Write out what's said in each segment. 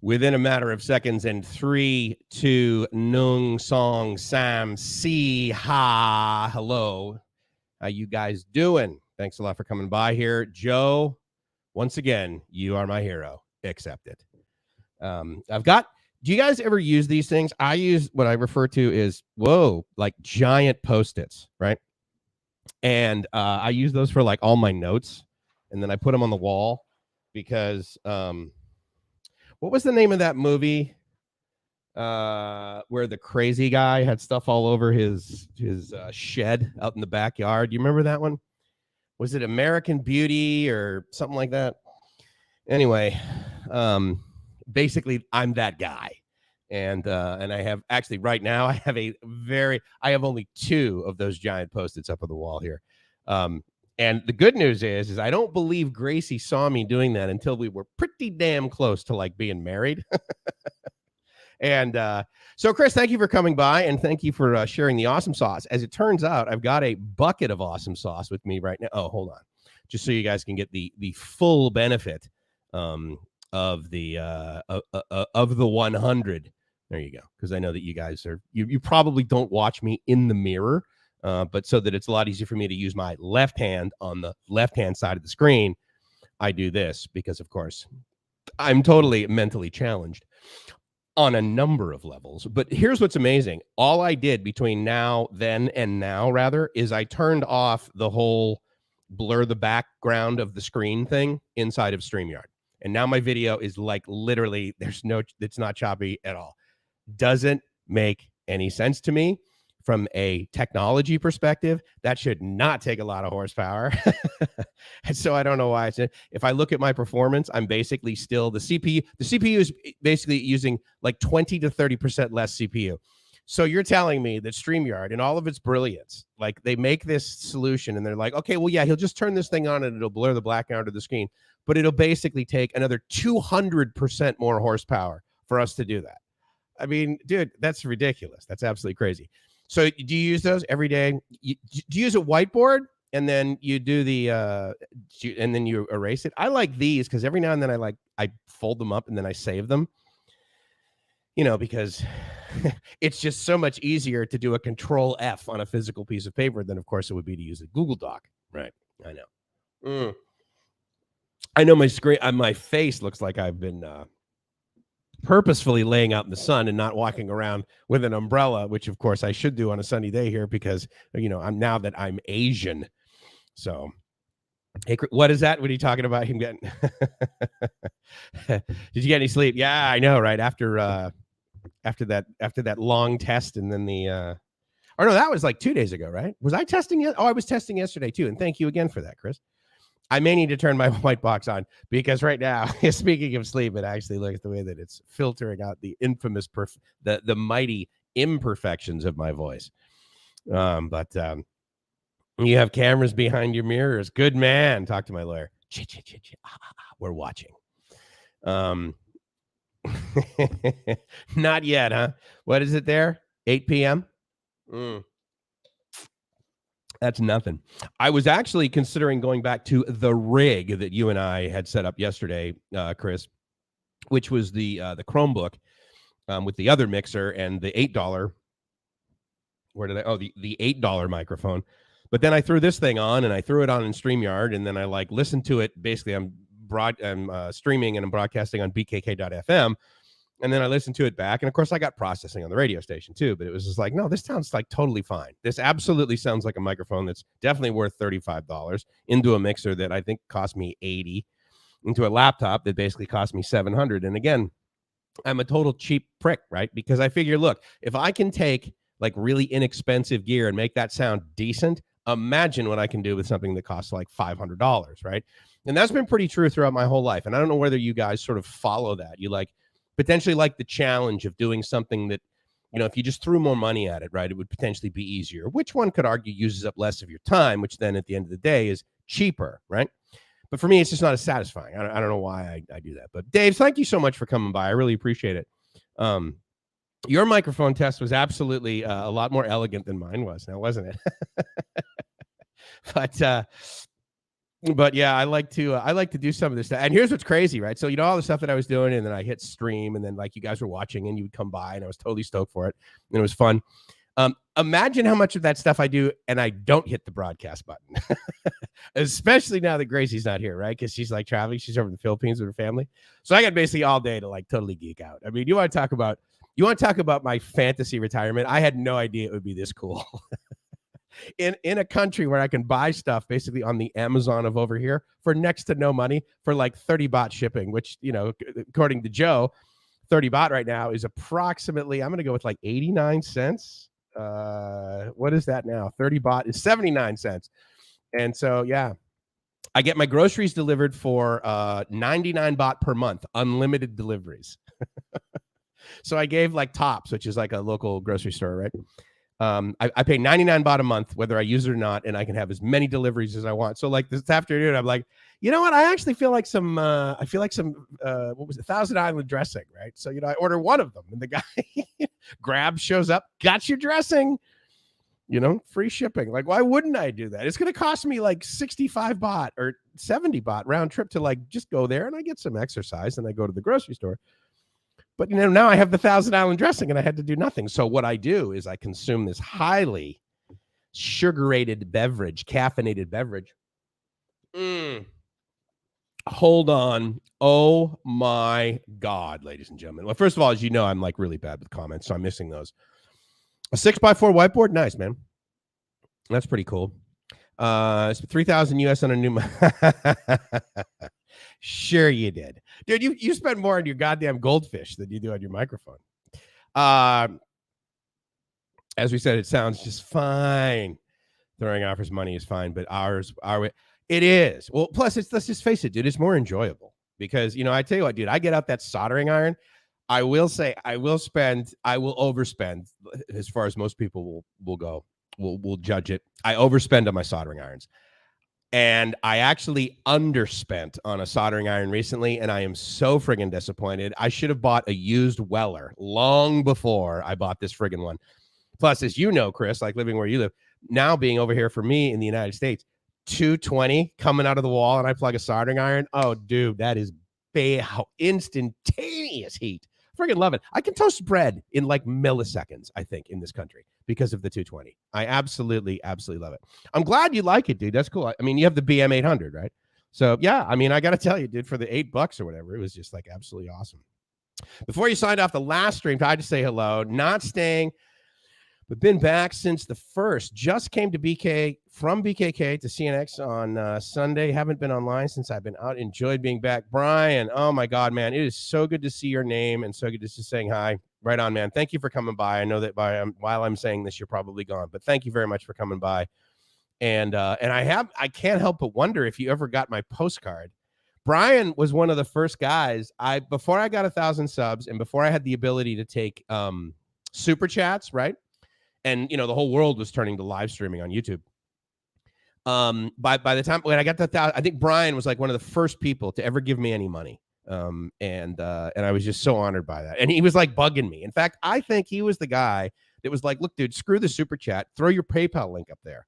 within a matter of seconds. And 3, 2, Nung Song Sam Si Ha. Hello. How you guys doing? Thanks a lot for coming by here. Joe, once again, you are my hero. Accept it. Do you guys ever use these things? I use what I refer to as, like giant Post-its, right? And I use those for like all my notes. And then I put them on the wall because what was the name of that movie where the crazy guy had stuff all over his shed out in the backyard? Do you remember that one? Was it American Beauty or something like that? Anyway, basically, I'm that guy. And I have actually right now, I have only 2 of those giant Post-its up on the wall here. And the good news is I don't believe Gracie saw me doing that until we were pretty damn close to like being married. And so, Chris, thank you for coming by, and thank you for sharing the awesome sauce. As it turns out, I've got a bucket of awesome sauce with me right now. Oh, hold on, just so you guys can get the full benefit of the 100. There you go, because I know that you guys you probably don't watch me in the mirror, but so that it's a lot easier for me to use my left hand on the left-hand side of the screen, I do this because, of course, I'm totally mentally challenged on a number of levels. But here's what's amazing. All I did between now, then, and now, rather, is I turned off the whole blur the background of the screen thing inside of StreamYard. And now my video is like literally, it's not choppy at all. Doesn't make any sense to me from a technology perspective. That should not take a lot of horsepower. And so I don't know why. If I look at my performance, I'm basically still the CPU. The CPU is basically using like 20 to 30% less CPU. So you're telling me that StreamYard, in all of its brilliance, like they make this solution and they're like, okay, well, yeah, he'll just turn this thing on and it'll blur the background of the screen, but it'll basically take another 200% more horsepower for us to do that. I mean, dude, that's ridiculous. That's absolutely crazy. So do you use those every day? Do you use a whiteboard and then you do and then you erase it? I like these because every now and then I fold them up and then I save them, because it's just so much easier to do a Control F on a physical piece of paper than, of course, it would be to use a Google Doc. Right. I know. I know my screen, my face looks like I've been purposefully laying out in the sun and not walking around with an umbrella, which of course I should do on a sunny day here because, I'm Asian. So, hey, what is that? What are you talking about? Him getting, did you get any sleep? Yeah, I know. Right. After that long test. And then no, that was like 2 days ago, right? Was I testing yet? Oh, I was testing yesterday too. And thank you again for that, Chris. I may need to turn my white box on because right now, speaking of sleep, it actually looks the way that it's filtering out the infamous, the mighty imperfections of my voice. But you have cameras behind your mirrors. Good man. Talk to my lawyer. We're watching. Not yet, huh? What is it there? 8 p.m.? That's nothing. I was actually considering going back to the rig that you and I had set up yesterday, Chris, which was the Chromebook with the other mixer and the $8. Where did the $8 microphone? But then I threw this thing on and I threw it on in StreamYard and then I listened to it. Basically, I'm streaming and I'm broadcasting on BKK.FM. And then I listened to it back. And of course, I got processing on the radio station too. But it was just like, no, this sounds like totally fine. This absolutely sounds like a microphone that's definitely worth $35 into a mixer that I think cost me $80, into a laptop that basically cost me $700. And again, I'm a total cheap prick, right? Because I figure, look, if I can take like really inexpensive gear and make that sound decent, imagine what I can do with something that costs like $500, right? And that's been pretty true throughout my whole life. And I don't know whether you guys sort of follow that. You potentially like the challenge of doing something that, if you just threw more money at it, right, it would potentially be easier, which one could argue uses up less of your time, which then at the end of the day is cheaper, right? But for me, it's just not as satisfying. I don't know why I do that. But Dave, thank you so much for coming by. I really appreciate it. Your microphone test was absolutely a lot more elegant than mine was now, wasn't it? But, But yeah, I like to do some of this stuff. And here's what's crazy, right? So, all the stuff that I was doing, and then I hit stream, and then like you guys were watching and you would come by, and I was totally stoked for it. And it was fun. Imagine how much of that stuff I do and I don't hit the broadcast button, especially now that Gracie's not here, right? Because she's like traveling. She's over in the Philippines with her family. So I got basically all day to like totally geek out. I mean, you want to talk about my fantasy retirement? I had no idea it would be this cool. In a country where I can buy stuff basically on the Amazon of over here for next to no money for like 30 baht shipping, which, according to Joe, 30 baht right now is approximately, I'm going to go with like 89 cents. What is that now? 30 baht is 79 cents. And so, yeah, I get my groceries delivered for 99 baht per month, unlimited deliveries. So I gave like Tops, which is like a local grocery store, right? I pay 99 baht a month, whether I use it or not, and I can have as many deliveries as I want. So like this afternoon, I'm like, you know what? I actually feel like some what was it? Thousand Island dressing, right? So, I order one of them, and the guy grabs, shows up, got your dressing, free shipping. Like, why wouldn't I do that? It's going to cost me like 65 baht or 70 baht round trip to like just go there, and I get some exercise, and I go to the grocery store. But, now I have the Thousand Island dressing, and I had to do nothing. So what I do is I consume this highly sugarated beverage, caffeinated beverage. Hold on. Oh, my God, ladies and gentlemen. Well, first of all, as you know, I'm like really bad with comments, so I'm missing those. A 6x4 whiteboard? Nice, man. That's pretty cool. It's 3,000 US on a new... Sure you did. Dude, you spend more on your goddamn goldfish than you do on your microphone. As we said, it sounds just fine. Throwing offers money is fine, but it is. Well, plus, let's just face it, dude, it's more enjoyable because, I tell you what, dude, I get out that soldering iron. I will say I will overspend as far as most people will go. We'll judge it. I overspend on my soldering irons. And I actually underspent on a soldering iron recently, and I am so friggin' disappointed. I should have bought a used Weller long before I bought this friggin' one. Plus, as you know, Chris, like living where you live, now being over here for me in the United States, 220 coming out of the wall, and I plug a soldering iron. Oh, dude, that is instantaneous heat. Friggin' love it. I can toast bread in like milliseconds, I think, in this country because of the 220. I absolutely love it. I'm glad you like it, dude. That's cool. I mean, you have the BM800, right? So, yeah, I mean, I got to tell you, dude, for the $8 or whatever, it was just like absolutely awesome. Before you signed off the last stream, I had to say hello. Not staying, but been back since the first. Just came to from BKK to CNX on Sunday. Haven't been online since I've been out. Enjoyed being back. Brian, oh my God, man. It is so good to see your name and so good to see saying hi. Right on, man. Thank you for coming by. I know that while I'm saying this, you're probably gone, but thank you very much for coming by. And I can't help but wonder if you ever got my postcard. Brian was one of the first guys before I got 1,000 subs and before I had the ability to take super chats, right? And, the whole world was turning to live streaming on YouTube. By the time when I got to 1,000, I think Brian was like one of the first people to ever give me any money. And I was just so honored by that. And he was like bugging me. In fact, I think he was the guy that was like, look, dude, screw the super chat, throw your PayPal link up there.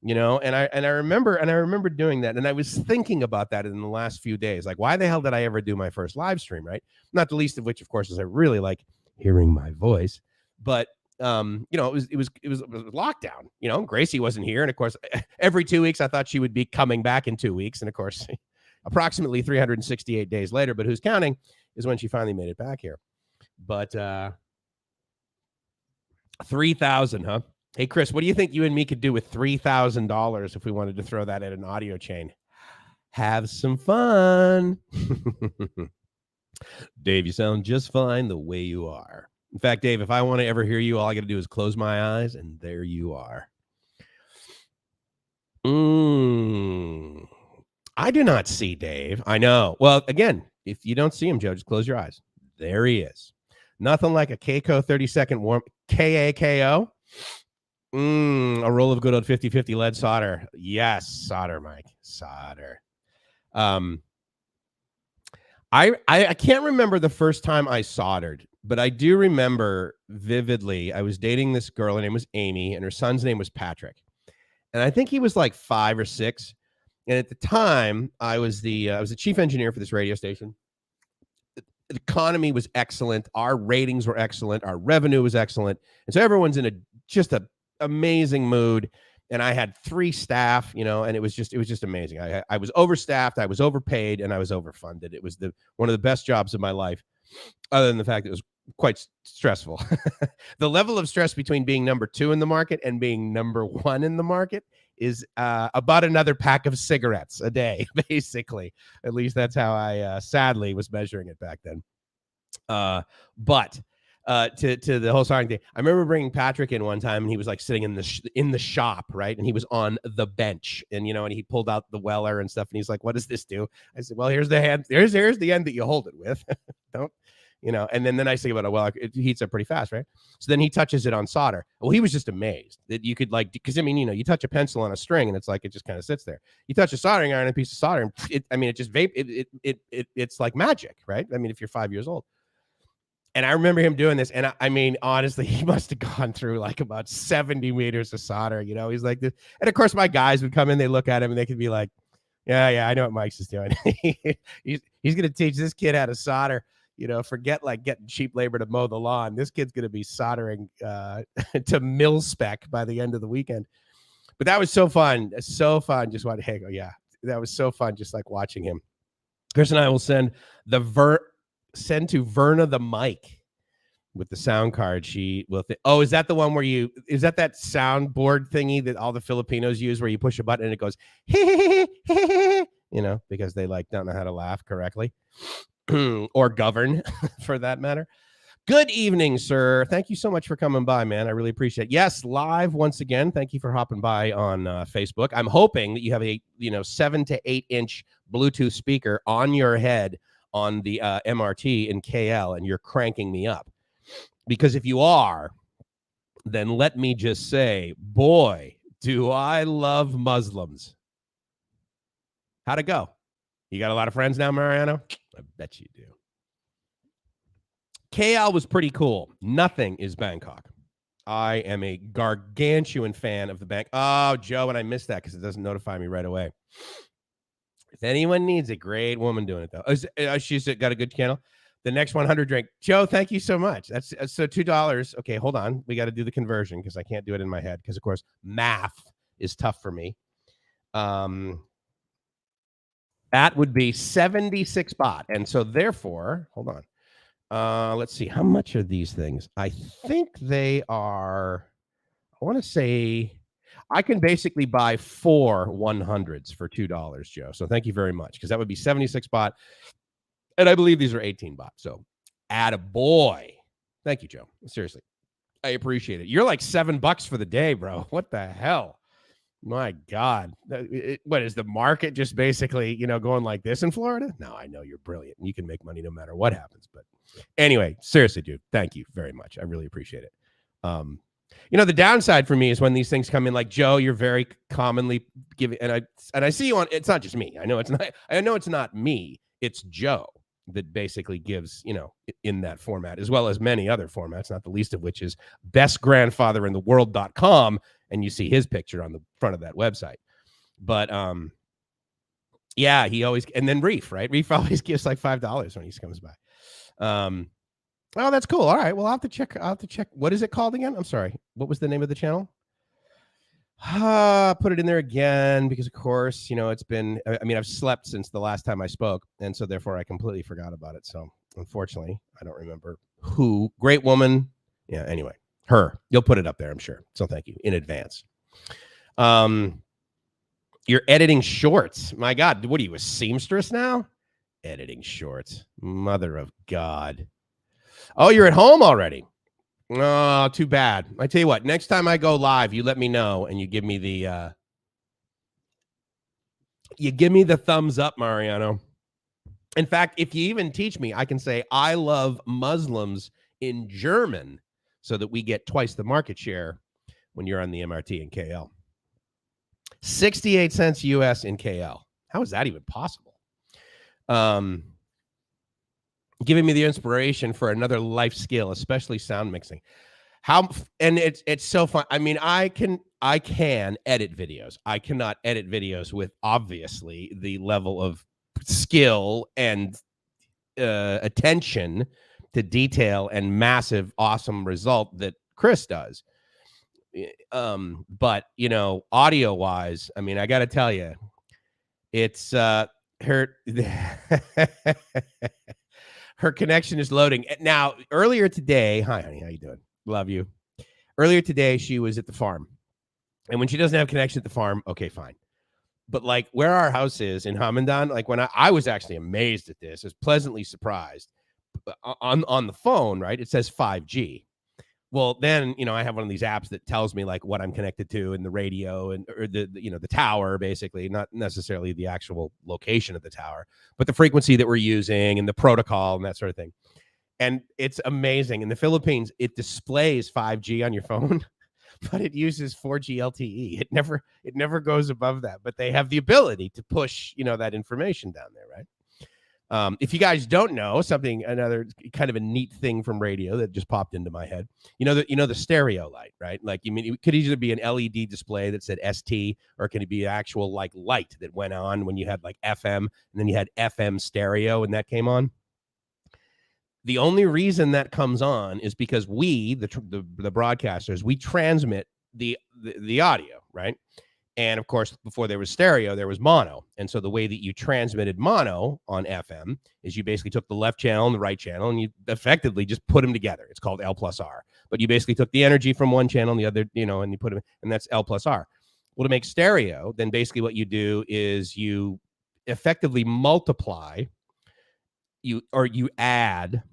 And I remember doing that. And I was thinking about that in the last few days. Like, why the hell did I ever do my first live stream? Right. Not the least of which, of course, is I really like hearing my voice. But it was lockdown. Gracie wasn't here. And of course, every 2 weeks, I thought she would be coming back in 2 weeks. And of course, approximately 368 days later, but who's counting, is when she finally made it back here. But 3,000, huh? Hey, Chris, what do you think you and me could do with $3,000 if we wanted to throw that at an audio chain? Have some fun. Dave, you sound just fine the way you are. In fact, Dave, if I want to ever hear you, all I got to do is close my eyes, and there you are. I do not see Dave. I know. Well, again, if you don't see him, Joe, just close your eyes. There he is. Nothing like a Keiko 30-second warm KAKO. A roll of good old 50-50 lead solder. Yes, solder, Mike. Solder. I can't remember the first time I soldered, but I do remember vividly. I was dating this girl. Her name was Amy, and her son's name was Patrick. And I think he was like 5 or 6. And at the time, I was the chief engineer for this radio station. The economy was excellent. Our ratings were excellent. Our revenue was excellent. And so everyone's in just a amazing mood. And I had 3 staff, and it was just amazing. I was overstaffed, I was overpaid, and I was overfunded. It was one of the best jobs of my life, other than the fact that it was quite stressful. The level of stress between being number 2 in the market and being number 1 in the market is about another pack of cigarettes a day, basically. At least that's how I sadly was measuring it back then. But to the whole starting thing, I remember bringing Patrick in one time, and he was like sitting in the shop, right? And he was on the bench, and and he pulled out the Weller and stuff, and he's like, "What does this do?" I said, "Well, here's the hand. Here's the end that you hold it with. Don't." And then the nice thing about a Weller, it heats up pretty fast, right? So then he touches it on solder. Well, he was just amazed that you could because you touch a pencil on a string and it's like it just kind of sits there. You touch a soldering iron, a piece of solder, and it just it's like magic, right? I mean, if you're 5 years old. And I remember him doing this, and I mean, honestly, he must have gone through like about 70 meters of solder. He's like this, and of course, my guys would come in, they look at him, and they could be like, "Yeah, I know what Mike's is doing. he's going to teach this kid how to solder." Forget like getting cheap labor to mow the lawn. This kid's going to be soldering to mil spec by the end of the weekend. But that was so fun, Just wanted to yeah, that was so fun, just like watching him. Chris and I will send to Verna the mic with the sound card. She will is that the one where is that soundboard thingy that all the Filipinos use where you push a button and it goes because they don't know how to laugh correctly or govern for that matter. Good evening, sir. Thank you so much for coming by, man. I really appreciate it. Yes, live once again. Thank you for hopping by on Facebook. I'm hoping that you have a 7 to 8 inch Bluetooth speaker on your head on the MRT in KL, and you're cranking me up. Because if you are, then let me just say, boy, do I love Muslims. How'd it go? You got a lot of friends now, Mariano? I bet you do. KL was pretty cool. Nothing is Bangkok. I am a gargantuan fan of the bank. Oh, Joe, and I missed that because it doesn't notify me right away. If anyone needs a great woman doing it, though. She's got a good channel. The next 100 drink. Joe, thank you so much. That's so $2. Okay, hold on. We got to do the conversion because I can't do it in my head because, of course, math is tough for me. That would be 76 baht. And so, therefore, hold on. Let's see. How much are these things? I think they are, I want to say, I can basically buy 4 100s for $2, Joe. So thank you very much, because that would be 76 baht. And I believe these are 18 baht. So attaboy. Thank you, Joe. Seriously. I appreciate it. You're like $7 for the day, bro. What the hell? My God. What is the market just basically, going like this in Florida? No, I know you're brilliant. You can make money no matter what happens. But anyway, seriously, dude, thank you very much. I really appreciate it. The downside for me is when these things come in, like Joe, you're very commonly giving, and I see you on, it's not just me. I know it's not me. It's Joe that basically gives, in that format, as well as many other formats, not the least of which is bestgrandfatherintheworld.com. And you see his picture on the front of that website. But yeah, he always, and then Reef, right? Reef always gives like $5 when he comes by. Oh, that's cool. All right. Well, I'll have to check. What is it called again? I'm sorry. What was the name of the channel? Put it in there again because, of course, it's been, I've slept since the last time I spoke. And so therefore I completely forgot about it. So unfortunately, I don't remember who. Great woman. Yeah. Anyway, her. You'll put it up there, I'm sure. So thank you in advance. You're editing shorts. My God. What are you, a seamstress now? Editing shorts. Mother of God. Oh, you're at home already. Oh, too bad. I tell you what, next time I go live, you let me know and you give me the thumbs up, Mariano. In fact, if you even teach me, I can say I love Muslims in German so that we get twice the market share when you're on the MRT in KL. 68 cents US in KL. How is that even possible? Giving me the inspiration for another life skill, especially sound mixing. And it's so fun. I mean, I can edit videos. I cannot edit videos with obviously the level of skill and attention to detail and massive awesome result that Chris does. But you know, audio wise, I mean, I got to tell you, it's her her connection is loading now. Earlier today, hi honey, how you doing? Love you. Earlier today, she was at the farm, and when she doesn't have connection at the farm, okay, fine. But like where our house is in Hamilton, like when I was actually amazed at this, I was pleasantly surprised. On the phone, right? It says 5G. Well, then, you know, I have one of these apps that tells me like what I'm connected to and the radio and or the you know, the tower, basically, not necessarily the actual location of the tower, but the frequency that we're using and the protocol and that sort of thing. And it's amazing. In the Philippines, it displays 5G on your phone, but it uses 4G LTE. It never goes above that, but they have the ability to push, you know, that information down there, right? If you guys don't know something, another kind of a neat thing from radio that just popped into my head, you know the stereo light, right? Like, you mean it could either be an LED display that said ST, or can it be actual like light that went on when you had like FM and then you had FM stereo and that came on? The only reason that comes on is because we, the broadcasters, we transmit the audio, right? And of course, before there was stereo, there was mono. And so the way that you transmitted mono on FM is you basically took the left channel and the right channel and you effectively just put them together. It's called L plus R. But you basically took the energy from one channel and the other, you know, and you put them, and that's L plus R. Well, to make stereo, then basically what you do is you effectively multiply, you add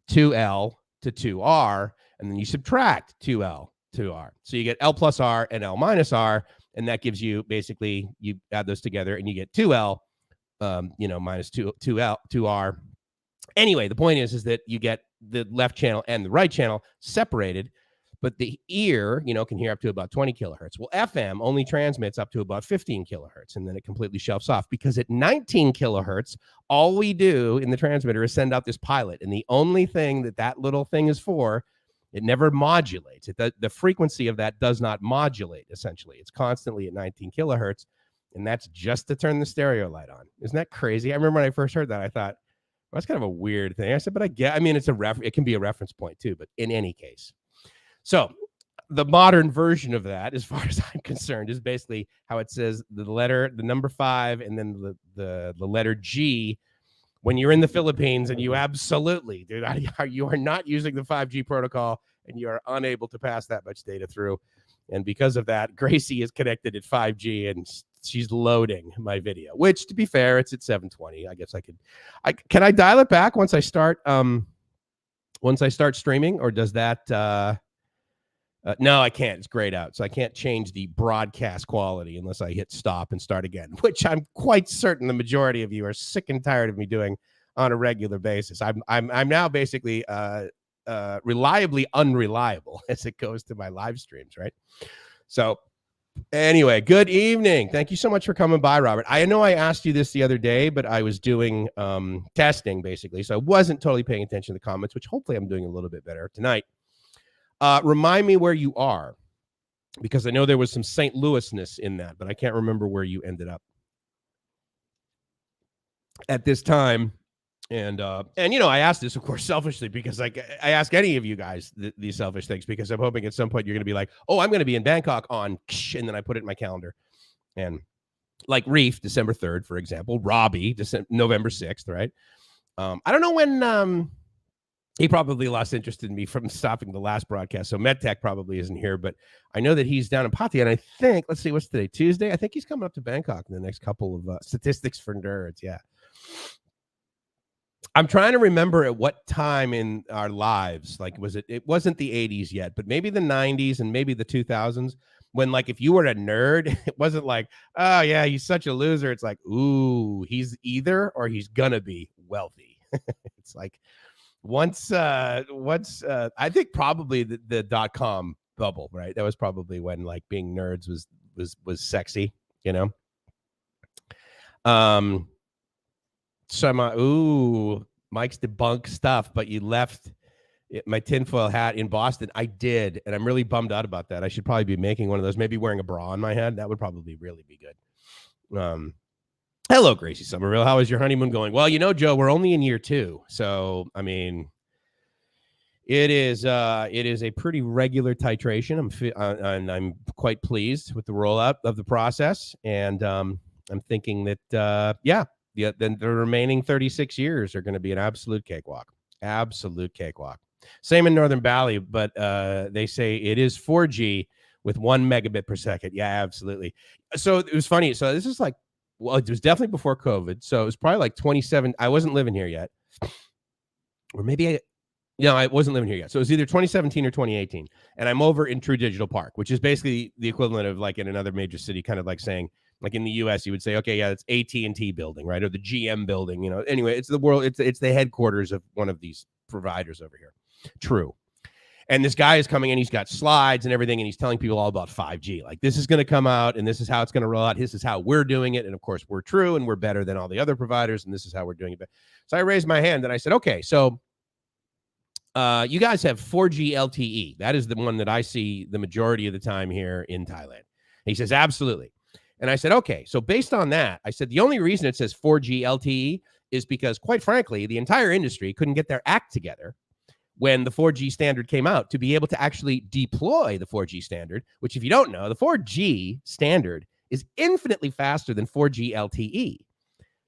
2L to 2R, and then you subtract 2L to R. So you get L plus R and L minus R. And that gives you basically, you add those together and you get 2L, you know, minus 2L, 2R. Anyway, the point is that you get the left channel and the right channel separated, but the ear, you know, can hear up to about 20 kilohertz. Well, FM only transmits up to about 15 kilohertz, and then it completely shelves off because at 19 kilohertz, all we do in the transmitter is send out this pilot. And the only thing that little thing is for, it never modulates. The frequency of that does not modulate, essentially. It's constantly at 19 kilohertz, and that's just to turn the stereo light on. Isn't that crazy? I remember when I first heard that, I thought, well, that's kind of a weird thing. I said, but I mean, it can be a reference point too, but in any case. So the modern version of that, as far as I'm concerned, is basically how it says the number 5, and then the letter G. When you're in the Philippines, and you absolutely, dude, you are not using the 5G protocol, and you are unable to pass that much data through. And because of that, Gracie is connected at 5G, and she's loading my video, which, to be fair, it's at 720. I guess can I dial it back once I start streaming, or does that, no, I can't. It's grayed out. So I can't change the broadcast quality unless I hit stop and start again, which I'm quite certain the majority of you are sick and tired of me doing on a regular basis. I'm now basically reliably unreliable as it goes to my live streams, right? So anyway, good evening. Thank you so much for coming by, Robert. I know I asked you this the other day, but I was doing testing, basically. So I wasn't totally paying attention to the comments, which hopefully I'm doing a little bit better tonight. Remind me where you are, because I know there was some St. Louisness in that, but I can't remember where you ended up at this time. And you know, I asked this, of course, selfishly, because like I ask any of you guys these selfish things, because I'm hoping at some point you're going to be like, oh, I'm going to be in Bangkok on, and then I put it in my calendar. And like Reef, December 3rd, for example, Robbie, November 6th, right? I don't know when he probably lost interest in me from stopping the last broadcast. So MedTech probably isn't here, but I know that he's down in Pattaya. And I think, let's see, what's today? Tuesday? I think he's coming up to Bangkok in the next couple of statistics for nerds. Yeah. I'm trying to remember at what time in our lives, like, it wasn't the 80s yet, but maybe the 90s and maybe the 2000s, when like, if you were a nerd, it wasn't like, oh yeah, he's such a loser. It's like, ooh, he's either, or he's gonna be wealthy. It's like, once I think probably the .com bubble, right? That was probably when like being nerds was sexy, you know. So Mike's debunk stuff, but you left my tinfoil hat in Boston. I did, and I'm really bummed out about that. I should probably be making one of those, maybe wearing a bra on my head. That would probably really be good. Hello, Gracie Somerville. How is your honeymoon going? Well, Joe, we're only in year 2. So, I mean, it is a pretty regular titration. And I'm quite pleased with the rollout of the process. And I'm thinking that, then the remaining 36 years are going to be an absolute cakewalk. Absolute cakewalk. Same in Northern Valley, but they say it is 4G with 1 megabit per second. Yeah, absolutely. So it was funny. So this is like, well, it was definitely before COVID. So it was probably like 27. I wasn't living here yet. Or maybe I wasn't living here yet. So it was either 2017 or 2018. And I'm over in True Digital Park, which is basically the equivalent of like in another major city, kind of like saying, like in the US, you would say, okay, yeah, it's AT&T building, right? Or the GM building, Anyway, it's the world. It's the headquarters of one of these providers over here. True. And this guy is coming in, he's got slides and everything, and he's telling people all about 5G. Like, this is going to come out, and this is how it's going to roll out. This is how we're doing it. And of course, we're true, and we're better than all the other providers, and this is how we're doing it. So I raised my hand and I said, okay, so you guys have 4G LTE. That is the one that I see the majority of the time here in Thailand. And he says, absolutely. And I said, okay, so based on that, I said, the only reason it says 4G LTE is because, quite frankly, the entire industry couldn't get their act together when the 4G standard came out to be able to actually deploy the 4G standard, which, if you don't know, the 4G standard is infinitely faster than 4G LTE.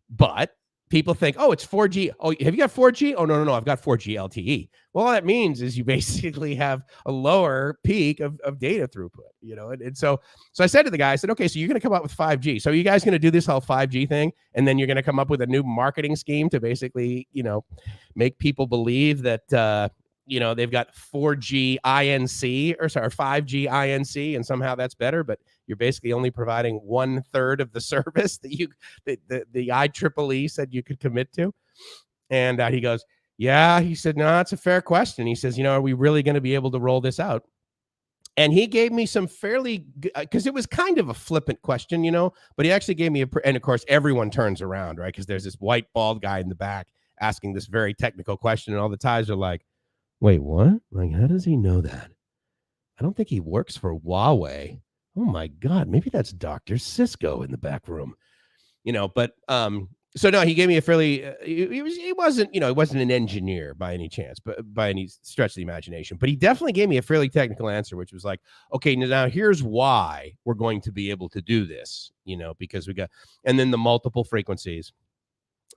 But people think, oh, it's 4G. Oh, have you got 4G? Oh, no, I've got 4G LTE. Well, all that means is you basically have a lower peak of data throughput, And so I said to the guy, I said, okay, so you're going to come up with 5G. So are you guys going to do this whole 5G thing? And then you're going to come up with a new marketing scheme to basically, make people believe that, they've got 4G INC 5G INC, and somehow that's better, but you're basically only providing 1/3 of the service that the IEEE said you could commit to. And he goes, yeah, he said, no, that's a fair question. He says, are we really going to be able to roll this out? And he gave me some fairly, because it was kind of a flippant question, but he actually gave me and of course, everyone turns around, right? Because there's this white bald guy in the back asking this very technical question, and all the Thais are like, wait, what? Like, how does he know that? I don't think he works for Huawei. Oh my God, maybe that's Dr. Cisco in the back room, but so no, he gave me a fairly, he wasn't an engineer by any chance, but by any stretch of the imagination, but he definitely gave me a fairly technical answer, which was like, okay, now here's why we're going to be able to do this, because we got, and then the multiple frequencies.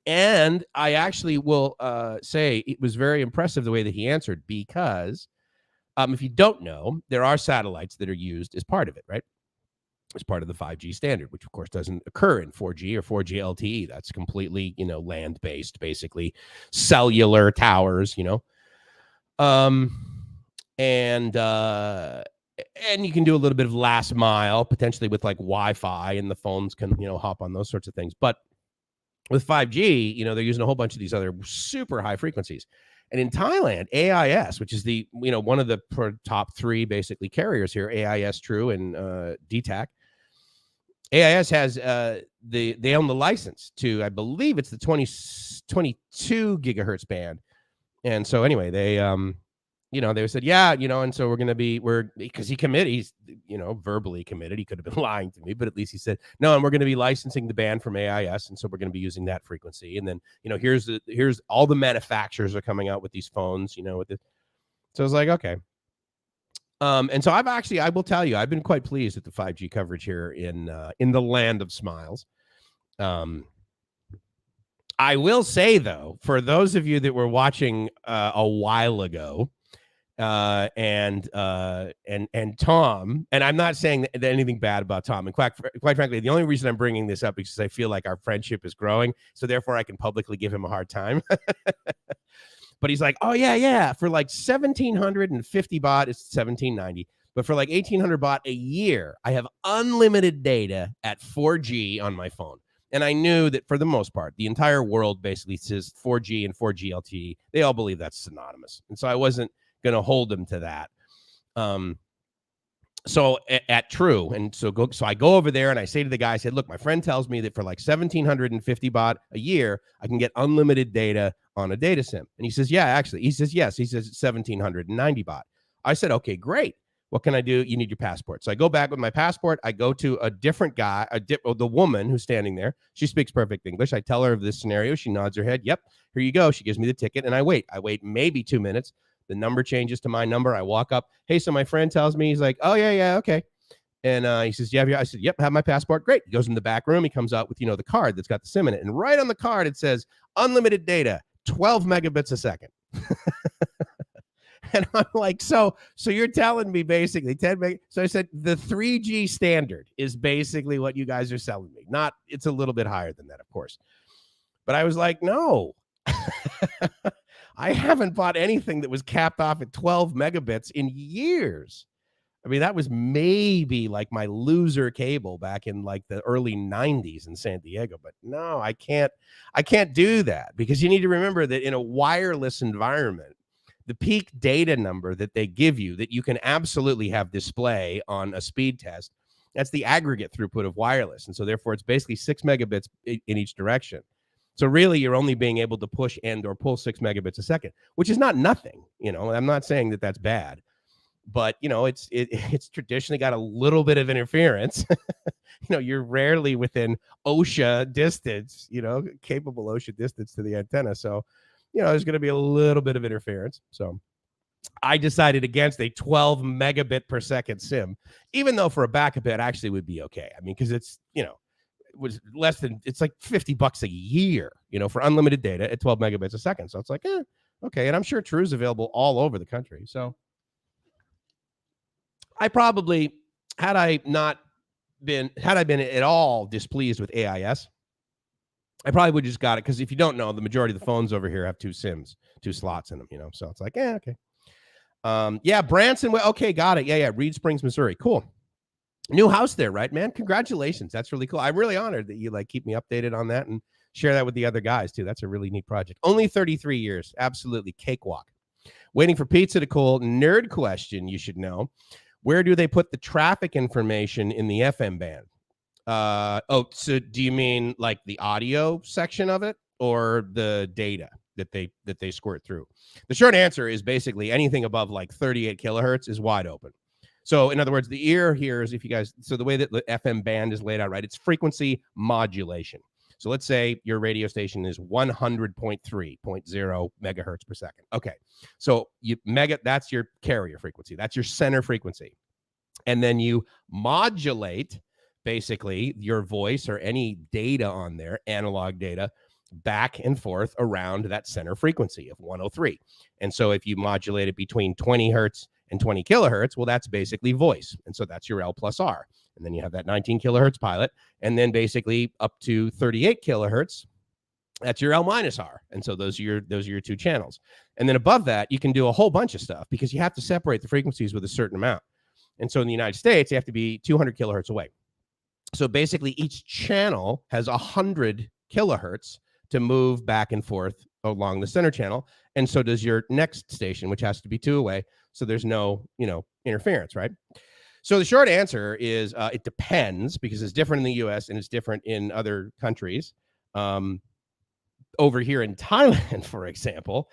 And I actually will say it was very impressive the way that he answered, because if you don't know, there are satellites that are used as part of it, right? As part of the 5G standard, which of course doesn't occur in 4G or 4G LTE. That's completely, land-based, basically cellular towers, and you can do a little bit of last mile, potentially with like Wi-Fi, and the phones can, hop on those sorts of things. But with 5G, they're using a whole bunch of these other super high frequencies. And in Thailand, AIS, which is the, one of the top 3 basically carriers here, AIS, True, and DTAC. AIS has they own the license to, I believe it's the 22 gigahertz band. And so anyway, they they said, yeah, and so because he committed, he's, verbally committed. He could have been lying to me, but at least he said, no, and we're going to be licensing the band from AIS. And so we're going to be using that frequency. And then, here's all the manufacturers are coming out with these phones, with it. So I was like, okay. And so I will tell you, I've been quite pleased with the 5G coverage here in the land of smiles. I will say, though, for those of you that were watching a while ago, and Tom, and I'm not saying anything bad about Tom, and quite frankly, the only reason I'm bringing this up is because I feel like our friendship is growing, so therefore I can publicly give him a hard time. But he's like, oh yeah, for like 1,750 baht, it's 1,790. But for like 1,800 baht a year, I have unlimited data at 4G on my phone. And I knew that for the most part, the entire world basically says 4G and 4G LTE. They all believe that's synonymous. And so I wasn't going to hold them to that. So at True, and so I go over there and I say to the guy, I said, look, my friend tells me that for like 1,750 baht a year, I can get unlimited data on a data SIM? And he says, yeah, actually. He says, yes. He says, 1,790 baht. I said, okay, great. What can I do? You need your passport. So I go back with my passport. I go to a different guy, the woman who's standing there. She speaks perfect English. I tell her of this scenario. She nods her head. Yep, here you go. She gives me the ticket, and I wait. I wait maybe 2 minutes. The number changes to my number. I walk up. Hey, so my friend tells me, he's like, oh, yeah, okay. And he says, yeah. I said, yep, have my passport. Great. He goes in the back room. He comes out with, the card that's got the SIM in it. And right on the card, it says, unlimited data, 12 megabits a second. And I'm like, so you're telling me basically 10 meg. So I said, the 3G standard is basically what you guys are selling me. Not, it's a little bit higher than that, of course. But I was like, no, I haven't bought anything that was capped off at 12 megabits in years. I mean, that was maybe like my loser cable back in like the early 90s in San Diego. But no, I can't do that, because you need to remember that in a wireless environment, the peak data number that they give you that you can absolutely have display on a speed test, that's the aggregate throughput of wireless. And so therefore it's basically 6 megabits in each direction. So really you're only being able to push and or pull 6 megabits a second, which is not nothing. I'm not saying that that's bad, but it's traditionally got a little bit of interference. You're rarely within OSHA distance, capable OSHA distance to the antenna. So there's going to be a little bit of interference. So I decided against a 12 megabit per second SIM, even though for a backup it actually would be okay. I mean, because it's, it was less than, it's like $50 a year, for unlimited data at 12 megabits a second. So it's like, okay. And I'm sure True's available all over the country. So I probably, had I been at all displeased with AIS, I probably would just got it, because if you don't know, the majority of the phones over here have 2 SIMs, 2 slots in them, so it's like, okay. Yeah, Branson, okay, got it. Yeah, Reed Springs, Missouri. Cool. New house there, right, man? Congratulations. That's really cool. I'm really honored that you keep me updated on that and share that with the other guys too. That's a really neat project. Only 33 years. Absolutely cakewalk. Waiting for pizza to cool. Nerd question you should know. Where do they put the traffic information in the FM band? So do you mean like the audio section of it or the data that they squirt through? The short answer is basically anything above like 38 kilohertz is wide open. So in other words, the ear hears, so the way that the FM band is laid out, right, it's frequency modulation. So let's say your radio station is 100.3.0 megahertz per second. Okay. So that's your carrier frequency. That's your center frequency. And then you modulate basically your voice or any data on there, analog data, back and forth around that center frequency of 103. And so if you modulate it between 20 hertz and 20 kilohertz, well, that's basically voice. And so that's your L plus R. And then you have that 19 kilohertz pilot. And then basically up to 38 kilohertz, that's your L minus R. And so those are your 2 channels. And then above that, you can do a whole bunch of stuff, because you have to separate the frequencies with a certain amount. And so in the United States, you have to be 200 kilohertz away. So basically each channel has 100 kilohertz to move back and forth along the center channel. And so does your next station, which has to be 2 away. So there's no, interference, right? So the short answer is it depends, because it's different in the US and it's different in other countries. Over here in Thailand, for example,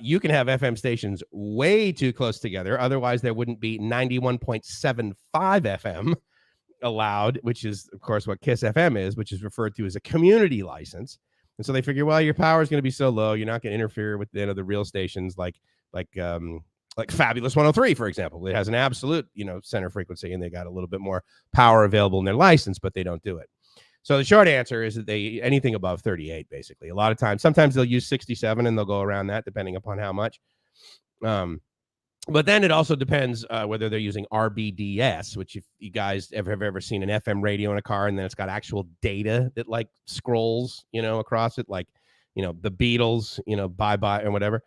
you can have FM stations way too close together. Otherwise, there wouldn't be 91.75 FM allowed, which is, of course, what KISS FM is, which is referred to as a community license. And so they figure, well, your power is going to be so low, you're not going to interfere with the real stations like Fabulous 103, for example. It has an absolute, center frequency, and they got a little bit more power available in their license, but they don't do it. So the short answer is that anything above 38, basically. A lot of times, sometimes they'll use 67 and they'll go around that depending upon how much. But then it also depends whether they're using RBDS, which if you guys have ever seen an FM radio in a car, and then it's got actual data that scrolls, across it, the Beatles, bye-bye or whatever.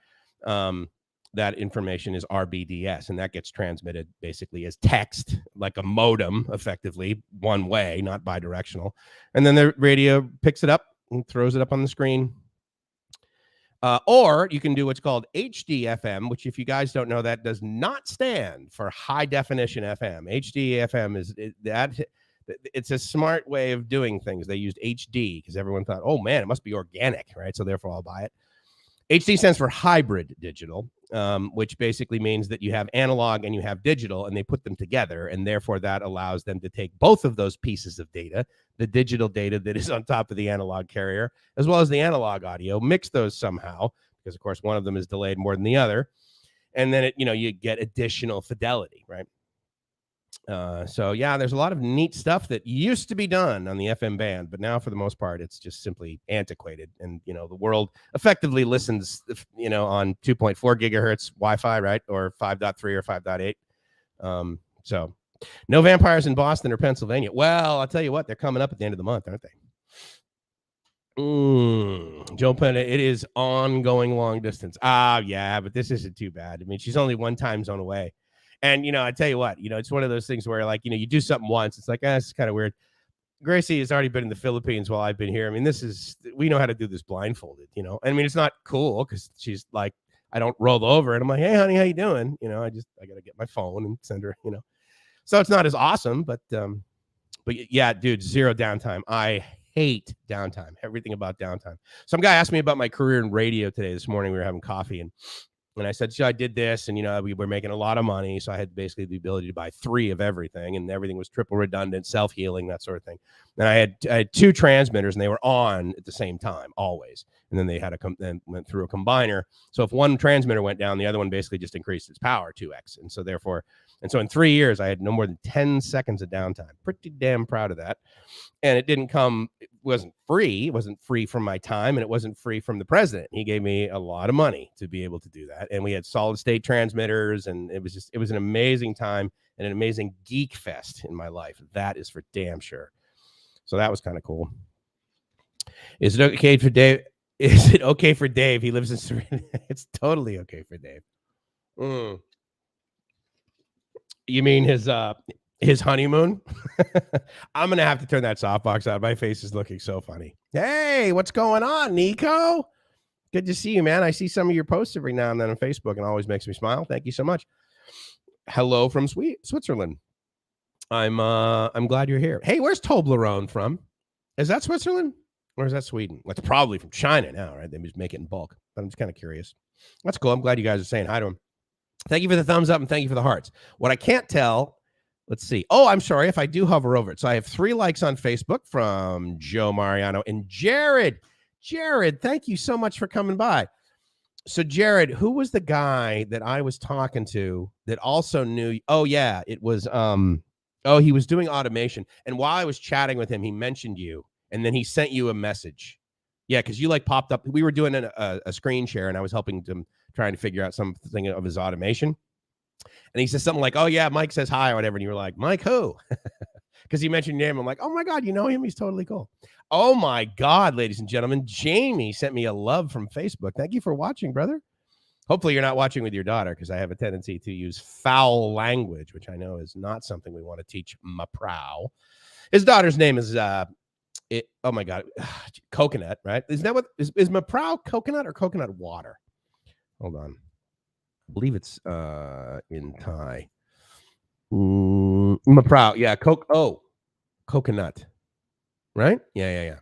That information is RBDS, and that gets transmitted basically as text, like a modem, effectively one way, not bidirectional. And then the radio picks it up and throws it up on the screen. Or you can do what's called HD-FM, which, if you guys don't know, that does not stand for high definition FM. HD-FM it's a smart way of doing things. They used HD because everyone thought, oh man, it must be organic, right? So therefore I'll buy it. HD stands for hybrid digital, which basically means that you have analog and you have digital, and they put them together, and therefore that allows them to take both of those pieces of data, the digital data that is on top of the analog carrier, as well as the analog audio, mix those somehow, because of course one of them is delayed more than the other, and then you get additional fidelity, right? So yeah, there's a lot of neat stuff that used to be done on the FM band, but now for the most part, it's just simply antiquated. And, the world effectively listens, on 2.4 gigahertz Wi-Fi, right? Or 5.3 or 5.8. So no vampires in Boston or Pennsylvania. Well, I'll tell you what, they're coming up at the end of the month, aren't they? Joe Penna, it is ongoing long distance. Yeah, but this isn't too bad. I mean, she's only one time zone away. And, I tell you what, it's one of those things where, like, you do something once. It's like, this is kind of weird. Gracie has already been in the Philippines while I've been here. I mean, we know how to do this blindfolded, I mean, it's not cool because she's like, I don't roll over and I'm like, hey, honey, how you doing? I got to get my phone and send her, So it's not as awesome, but yeah, dude, zero downtime. I hate downtime, everything about downtime. Some guy asked me about my career in radio today. This morning we were having coffee, and I said, so I did this, and, we were making a lot of money. So I had basically the ability to buy 3 of everything, and everything was triple redundant, self-healing, that sort of thing. And I had 2 transmitters, and they were on at the same time, always. And then they had then went through a combiner. So if one transmitter went down, the other one basically just increased its power 2x. And so in 3 years, I had no more than 10 seconds of downtime. Pretty damn proud of that. And it wasn't free. It wasn't free from my time, and it wasn't free from the president. He gave me a lot of money to be able to do that. And we had solid state transmitters, and it was an amazing time and an amazing geek fest in my life. That is for damn sure. So that was kind of cool. Is it okay for Dave? Is it okay for Dave? He lives in Serena. It's totally okay for Dave. You mean his honeymoon? I'm going to have to turn that softbox out. My face is looking so funny. Hey, what's going on, Nico? Good to see you, man. I see some of your posts every now and then on Facebook, and it always makes me smile. Thank you so much. Hello from Switzerland. I'm glad you're here. Hey, where's Toblerone from? Is that Switzerland or is that Sweden? Well, it's probably from China now, right? They just make it in bulk. But I'm just kind of curious. That's cool. I'm glad you guys are saying hi to him. Thank you for the thumbs up and thank you for the hearts. What I can't tell, let's see. Oh, I'm sorry if I do hover over it. So I have 3 likes on Facebook from Joe Mariano and Jared. Jared, thank you so much for coming by. So Jared, who was the guy that I was talking to that also knew? Oh yeah, it was he was doing automation, and while I was chatting with him, he mentioned you, and then he sent you a message. Yeah, because you like popped up. We were doing a screen share, and I was helping him trying to figure out something of his automation. And he says something like, "Oh yeah, Mike says hi," or whatever, and you were like, "Mike who?" Because he mentioned your name. I'm like, "Oh my God, you know him? He's totally cool." Oh my God, ladies and gentlemen, Jamie sent me a love from Facebook. Thank you for watching, brother. Hopefully you're not watching with your daughter, because I have a tendency to use foul language, which I know is not something we want to teach Maprow. His daughter's name is oh my God, Coconut, right? Is that what is Maprow coconut or coconut water? Hold on. I believe it's in Thai. Maprow, yeah, coconut. Right? Yeah.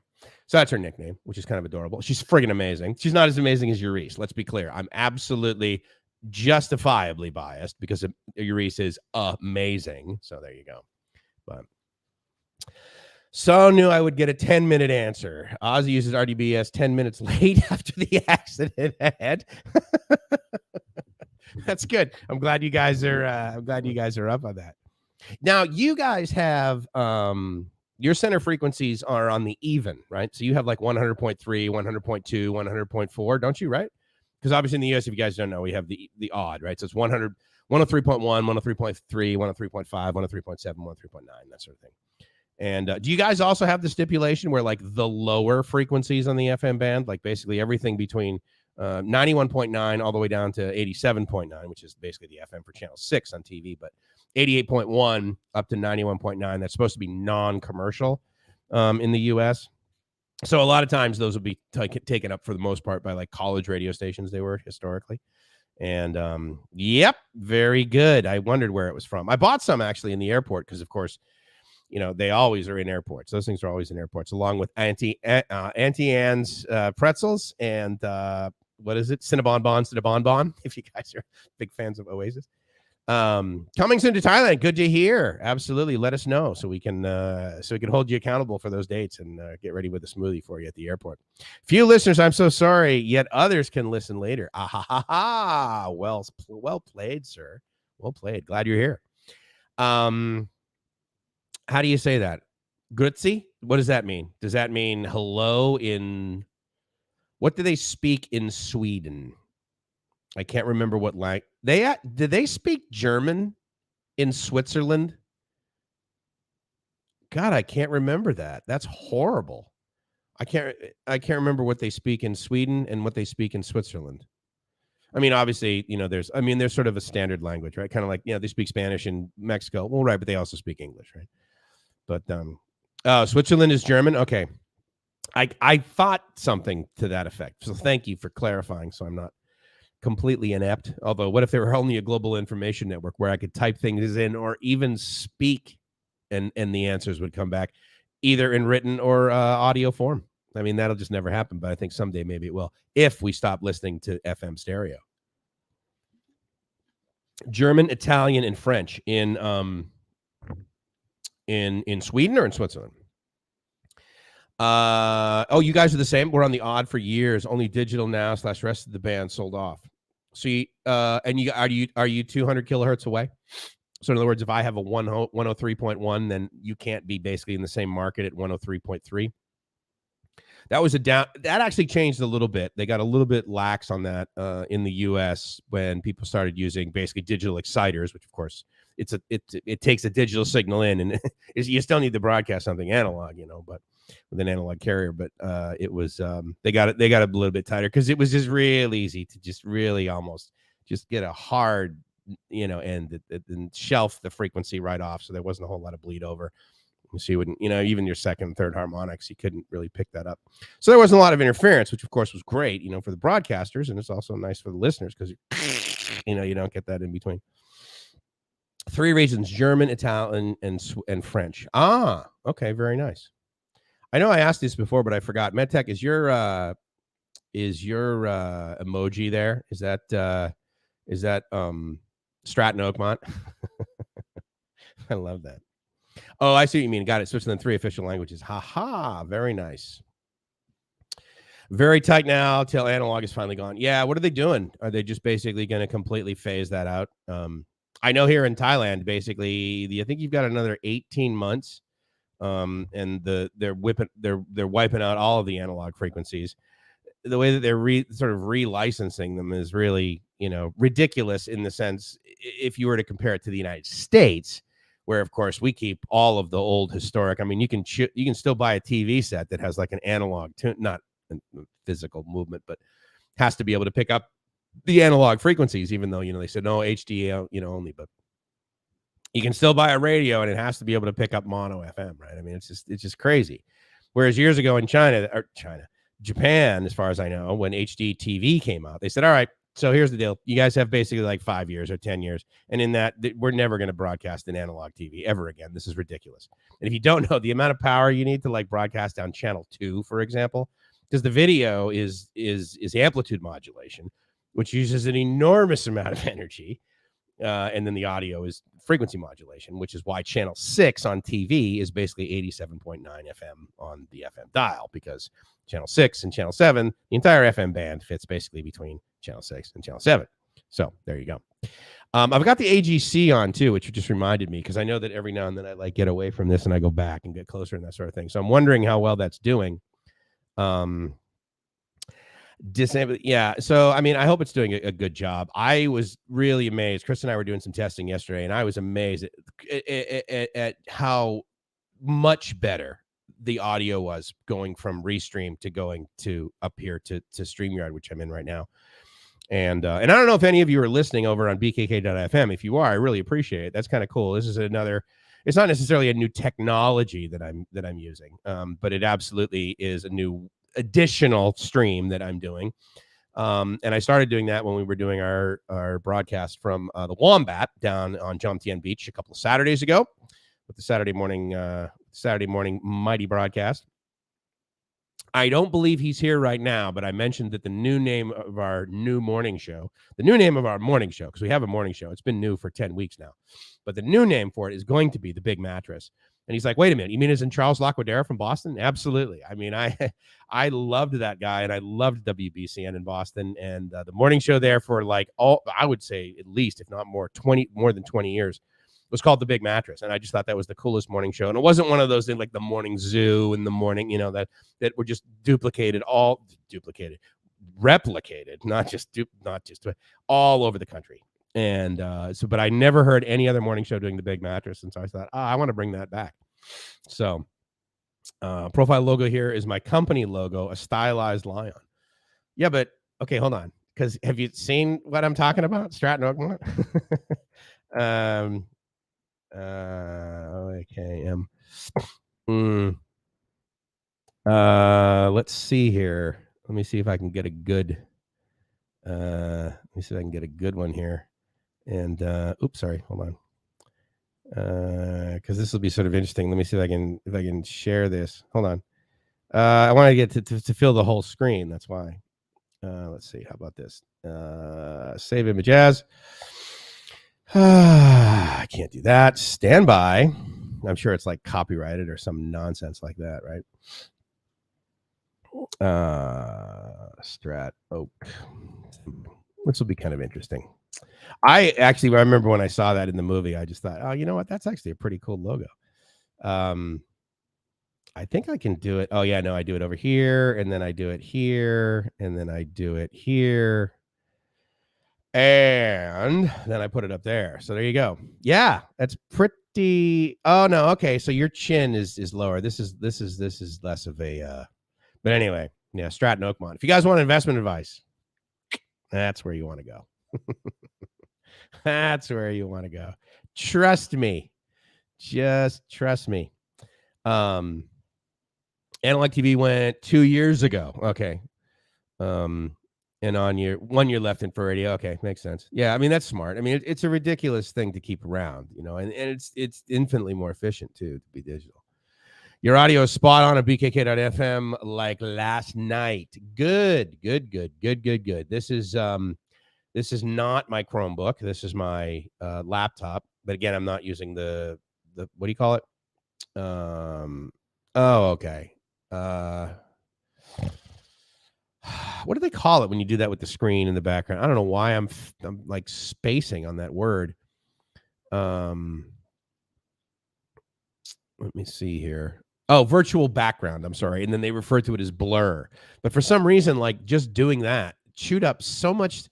So that's her nickname, which is kind of adorable. She's friggin' amazing. She's not as amazing as Urice. Let's be clear. I'm absolutely justifiably biased because Urice is amazing. So there you go. But so knew I would get a 10-minute answer. Ozzy uses RDBS 10 minutes late after the accident ahead. That's good. I'm glad you guys are up on that. Now you guys have your center frequencies are on the even, right? So you have like 100.3, 100.2, 100.4, don't you, right? Because obviously in the US, if you guys don't know, we have the odd, right? So it's 100, 103.1, 103.3, 103.5, 103.7, 103.9, that sort of thing. And do you guys also have the stipulation where like the lower frequencies on the FM band, like basically everything between 91.9 all the way down to 87.9, which is basically the FM for channel 6 on TV, but 88.1 up to 91.9, that's supposed to be non-commercial in the US. So a lot of times those will be taken up for the most part by like college radio stations. They were historically. And yep, very good. I wondered where it was from. I bought some actually in the airport because, of course, they always are in airports. Those things are always in airports, along with Auntie Anne's pretzels and what is it? Cinnabon, if you guys are big fans of Oasis. Coming soon to Thailand. Good to hear. Absolutely. Let us know so we can hold you accountable for those dates and get ready with a smoothie for you at the airport. Few listeners, I'm so sorry, yet others can listen later. Ah ha ha ha. Well played, sir. Well played. Glad you're here. How do you say that? Grüezi? What does that mean? Does that mean hello in what do they speak in Sweden? I can't remember what language. Did they speak German in Switzerland? God, I can't remember that. That's horrible. I can't remember what they speak in Sweden and what they speak in Switzerland. I mean, obviously, there's sort of a standard language, right? Kind of like, they speak Spanish in Mexico. Well, right, but they also speak English, right? But Switzerland is German. Okay. I thought something to that effect. So thank you for clarifying. So I'm not completely inept. Although, what if there were only a global information network where I could type things in or even speak and the answers would come back either in written or audio form? I mean, that'll just never happen, but I think someday maybe it will if we stop listening to FM stereo. German, Italian, and French in Sweden or in Switzerland? You guys are the same. We're on the odd for years. Only digital now / rest of the band sold off. So are you 200 kilohertz away? So in other words, if I have a 103.1, then you can't be basically in the same market at 103.3. That was that actually changed a little bit. They got a little bit lax on that in the US when people started using basically digital exciters, which of course it takes a digital signal in, and you still need to broadcast something analog, but with an analog carrier. But it was they got it a little bit tighter because it was just real easy to just really almost just get a hard end and shelf the frequency right off, so there wasn't a whole lot of bleed over. So you wouldn't, even your second and third harmonics, you couldn't really pick that up. So there wasn't a lot of interference, which of course was great, for the broadcasters, and it's also nice for the listeners because you don't get that in between. 3 reasons: German, Italian, and French. Okay, very nice. I know I asked this before, but I forgot. MedTech, is your emoji there? Is that Stratton Oakmont? I love that. Oh, I see what you mean. Got it. Switzerland, 3 official languages. Ha. Very nice. Very tight now till analog is finally gone. Yeah. What are they doing? Are they just basically going to completely phase that out? I know here in Thailand, basically, I think you've got another 18 months. And they're wiping out all of the analog frequencies. The way that they're sort of relicensing them is really, ridiculous in the sense, if you were to compare it to the United States, where of course we keep all of the old historic. I mean, you can still buy a TV set that has like an analog tune, not a physical movement, but has to be able to pick up the analog frequencies, even though, they said no HD, only, but you can still buy a radio and it has to be able to pick up mono FM, right? I mean, it's just crazy. Whereas years ago in Japan, as far as I know, when HD TV came out, they said, all right, so here's the deal. You guys have basically like 5 years or 10 years. And in that, we're never going to broadcast an analog TV ever again. This is ridiculous. And if you don't know the amount of power you need to like broadcast down channel 2, for example, because the video is amplitude modulation, which uses an enormous amount of energy. And then the audio is frequency modulation, which is why channel 6 on TV is basically 87.9 FM on the FM dial, because channel 6 and channel 7, the entire FM band fits basically between channel 6 and channel 7. So there you go. I've got the AGC on too, which just reminded me, because I know that every now and then I like get away from this and I go back and get closer and that sort of thing. So I'm wondering how well that's doing. Disable, yeah. So I mean, I hope it's doing a good job. I was really amazed. Chris and I were doing some testing yesterday, and I was amazed at how much better the audio was going from Restream to going to up here to StreamYard, which I'm in right now. And I don't know if any of you are listening over on BKK.fm. If you are, I really appreciate it. That's kind of cool. This is another. It's not necessarily a new technology that I'm using, but it absolutely is a new additional stream that I'm doing. And I started doing that when we were doing our broadcast from the Wombat down on Jomtien Beach a couple of Saturdays ago with the Saturday morning mighty broadcast. I don't believe he's here right now, but I mentioned that the new name of our new morning show, because we have a morning show, it's been new for 10 weeks now, but the new name for it is going to be The Big Mattress. And he's like, wait a minute, you mean it's in Charles Laquadera from Boston? Absolutely. I mean, I loved that guy, and I loved WBCN in Boston, and the morning show there for I would say at least, if not more than 20 years. It was called The Big Mattress, and I just thought that was the coolest morning show. And it wasn't one of those things like the morning zoo in the morning, that were just replicated, not just all over the country. And but I never heard any other morning show doing The Big Mattress, and so I thought, I want to bring that back. So profile logo here is my company logo, a stylized lion. Yeah, but okay, hold on, because have you seen what I'm talking about? Stratton Oakmont. Okay. Let's see here. Let me see if I can get a good. Let me see if I can get a good one here. And oops, sorry. Hold on. Because this will be sort of interesting. Let me see if I can share this. Hold on. I want to get to fill the whole screen. That's why. Let's see. How about this? Save image as. I can't do that. Stand by. I'm sure it's like copyrighted or some nonsense like that, right? Strat Oak. This will be kind of interesting. I remember when I saw that in the movie, I just thought, oh, you know what? That's actually a pretty cool logo. I think I can do it. Oh, yeah, no, I do it over here, and then I do it here, and then I do it here. And then I put it up there. So there you go. Yeah, that's pretty. Oh no, okay. So your chin is lower. This is less of a. But anyway, yeah, Stratton Oakmont. If you guys want investment advice, that's where you want to go. That's where you want to go. Trust me. Just trust me. Analog TV went 2 years ago. Okay. And on your 1 year left in for radio. Okay, makes sense. Yeah, I mean, that's smart. I mean, it's a ridiculous thing to keep around, and it's infinitely more efficient too to be digital. Your audio is spot on at BKK.FM like last night. Good. This is not my Chromebook. This is my laptop. But again, I'm not using the what do you call it? Oh, okay. What do they call it when you do that with the screen in the background? I don't know why I'm like spacing on that word. Let me see here. Oh, virtual background. I'm sorry. And then they refer to it as blur. But for some reason, like just doing that chewed up so much.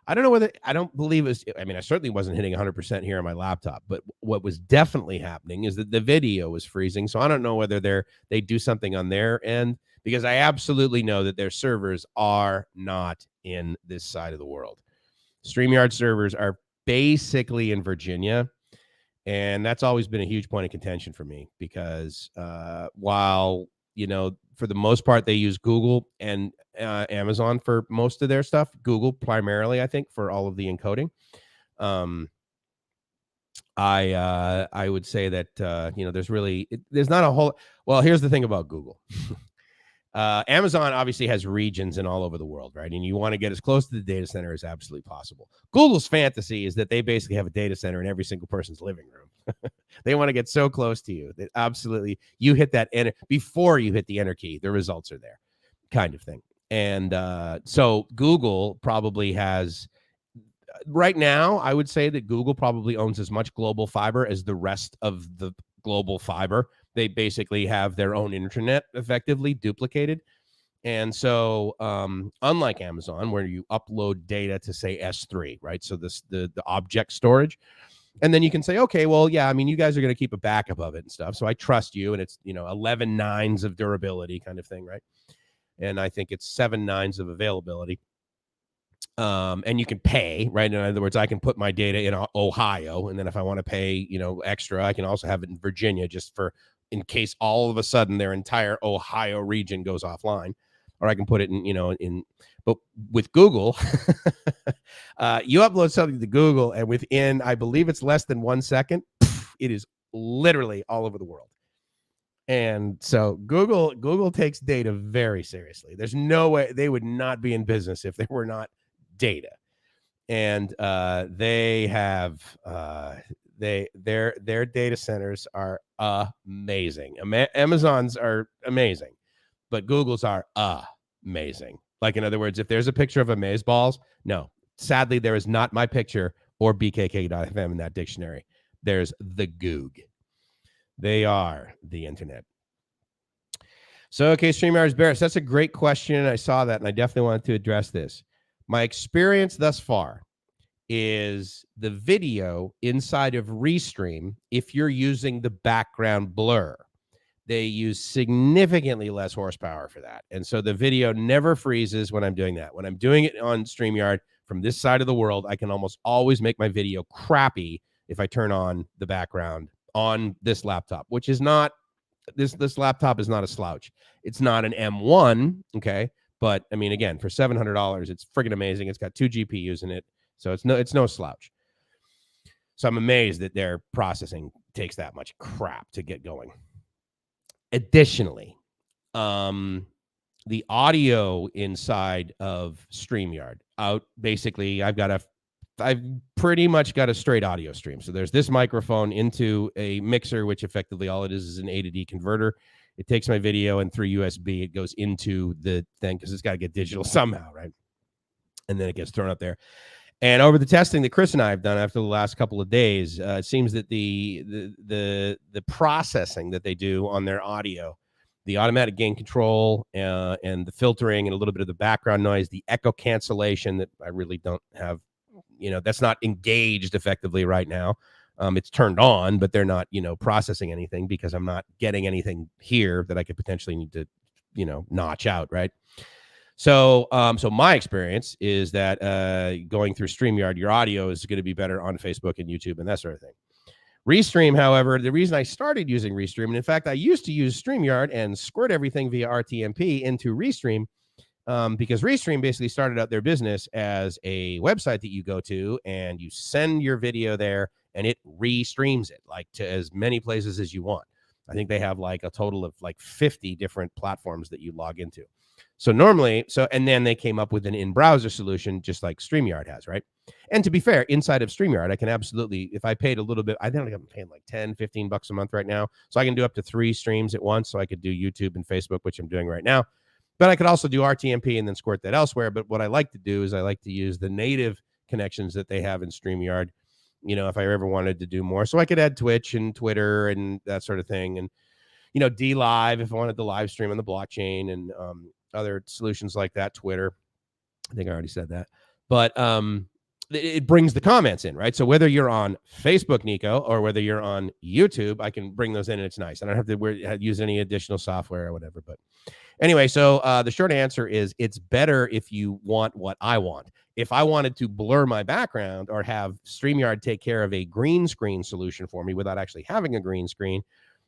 I don't know whether, I don't believe it was, I mean, I certainly wasn't hitting 100% here on my laptop, but what was definitely happening is that the video was freezing. So I don't know whether they do something on their end, because I absolutely know that their servers are not in this side of the world. StreamYard servers are basically in Virginia. And that's always been a huge point of contention for me, because while, for the most part, they use Google and Amazon for most of their stuff, Google primarily, I think, for all of the encoding. I would say that, there's not a whole, well, here's the thing about Google. Amazon obviously has regions in all over the world, right? And you want to get as close to the data center as absolutely possible. Google's fantasy is that they basically have a data center in every single person's living room. They want to get so close to you that absolutely you hit that enter before you hit the enter key. The results are there, kind of thing. And so Google probably has, right now, I would say that Google probably owns as much global fiber as the rest of the global fiber. They basically have their own internet effectively duplicated. And so unlike Amazon, where you upload data to say S3, right? So the object storage. And then you can say, okay, well, yeah, I mean, you guys are going to keep a backup of it and stuff. So I trust you. And it's, 11 nines of durability kind of thing, right? And I think it's 7 nines of availability. And you can pay, right? In other words, I can put my data in Ohio. And then if I want to pay, extra, I can also have it in Virginia just for, in case all of a sudden their entire Ohio region goes offline, or I can put it in, but with Google, you upload something to Google and within, I believe it's less than 1 second, it is literally all over the world. And so Google takes data very seriously. There's no way they would not be in business if there were not data. And they have their data centers are amazing. Amazon's are amazing, but Google's are amazing. Like, in other words, if there's a picture of amazeballs, no, sadly there is not my picture or bkk.fm in that dictionary. There's the Goog. They are the internet. So, okay, StreamYard's Barris, that's a great question. I saw that, and I definitely wanted to address this. My experience thus far is the video inside of Restream, if you're using the background blur, they use significantly less horsepower for that. And so the video never freezes when I'm doing that. When I'm doing it on StreamYard from this side of the world, I can almost always make my video crappy if I turn on the background on this laptop, which is not, this laptop is not a slouch. It's not an M1, okay? But I mean, again, for $700, it's friggin' amazing. It's got 2 GPUs in it, so it's no slouch. So I'm amazed that their processing takes that much crap to get going. Additionally, the audio inside of StreamYard basically, I've pretty much got a straight audio stream. So there's this microphone into a mixer, which effectively all it is an A to D converter. It takes my video, and through USB, it goes into the thing because it's got to get digital somehow, right? And then it gets thrown up there. And over the testing that Chris and I have done after the last couple of days, it seems that the processing that they do on their audio, the automatic gain control and the filtering and a little bit of the background noise, the echo cancellation that I really don't have, that's not engaged effectively right now. It's turned on, but they're not, processing anything because I'm not getting anything here that I could potentially need to, notch out, right? So my experience is that going through StreamYard, your audio is going to be better on Facebook and YouTube and that sort of thing. Restream, however, the reason I started using Restream, and in fact, I used to use StreamYard and squirt everything via RTMP into Restream, because Restream basically started out their business as a website that you go to and you send your video there and it restreams it like to as many places as you want. I think they have like a total of like 50 different platforms that you log into. So normally, and then they came up with an in-browser solution, just like StreamYard has, right? And to be fair, inside of StreamYard, I can absolutely, if I paid a little bit, I think I'm paying like 10, 15 bucks a month right now. So I can do up to 3 streams at once. So I could do YouTube and Facebook, which I'm doing right now. But I could also do RTMP and then squirt that elsewhere. But what I like to do is I like to use the native connections that they have in StreamYard, if I ever wanted to do more. So I could add Twitch and Twitter and that sort of thing. And, D-Live if I wanted to live stream on the blockchain and other solutions like that, Twitter. I think I already said that. But it brings the comments in, right? So whether you're on Facebook, Nico, or whether you're on YouTube, I can bring those in and it's nice. I don't have to use any additional software or whatever. But anyway, so the short answer is it's better if you want what I want. If I wanted to blur my background or have StreamYard take care of a green screen solution for me without actually having a green screen,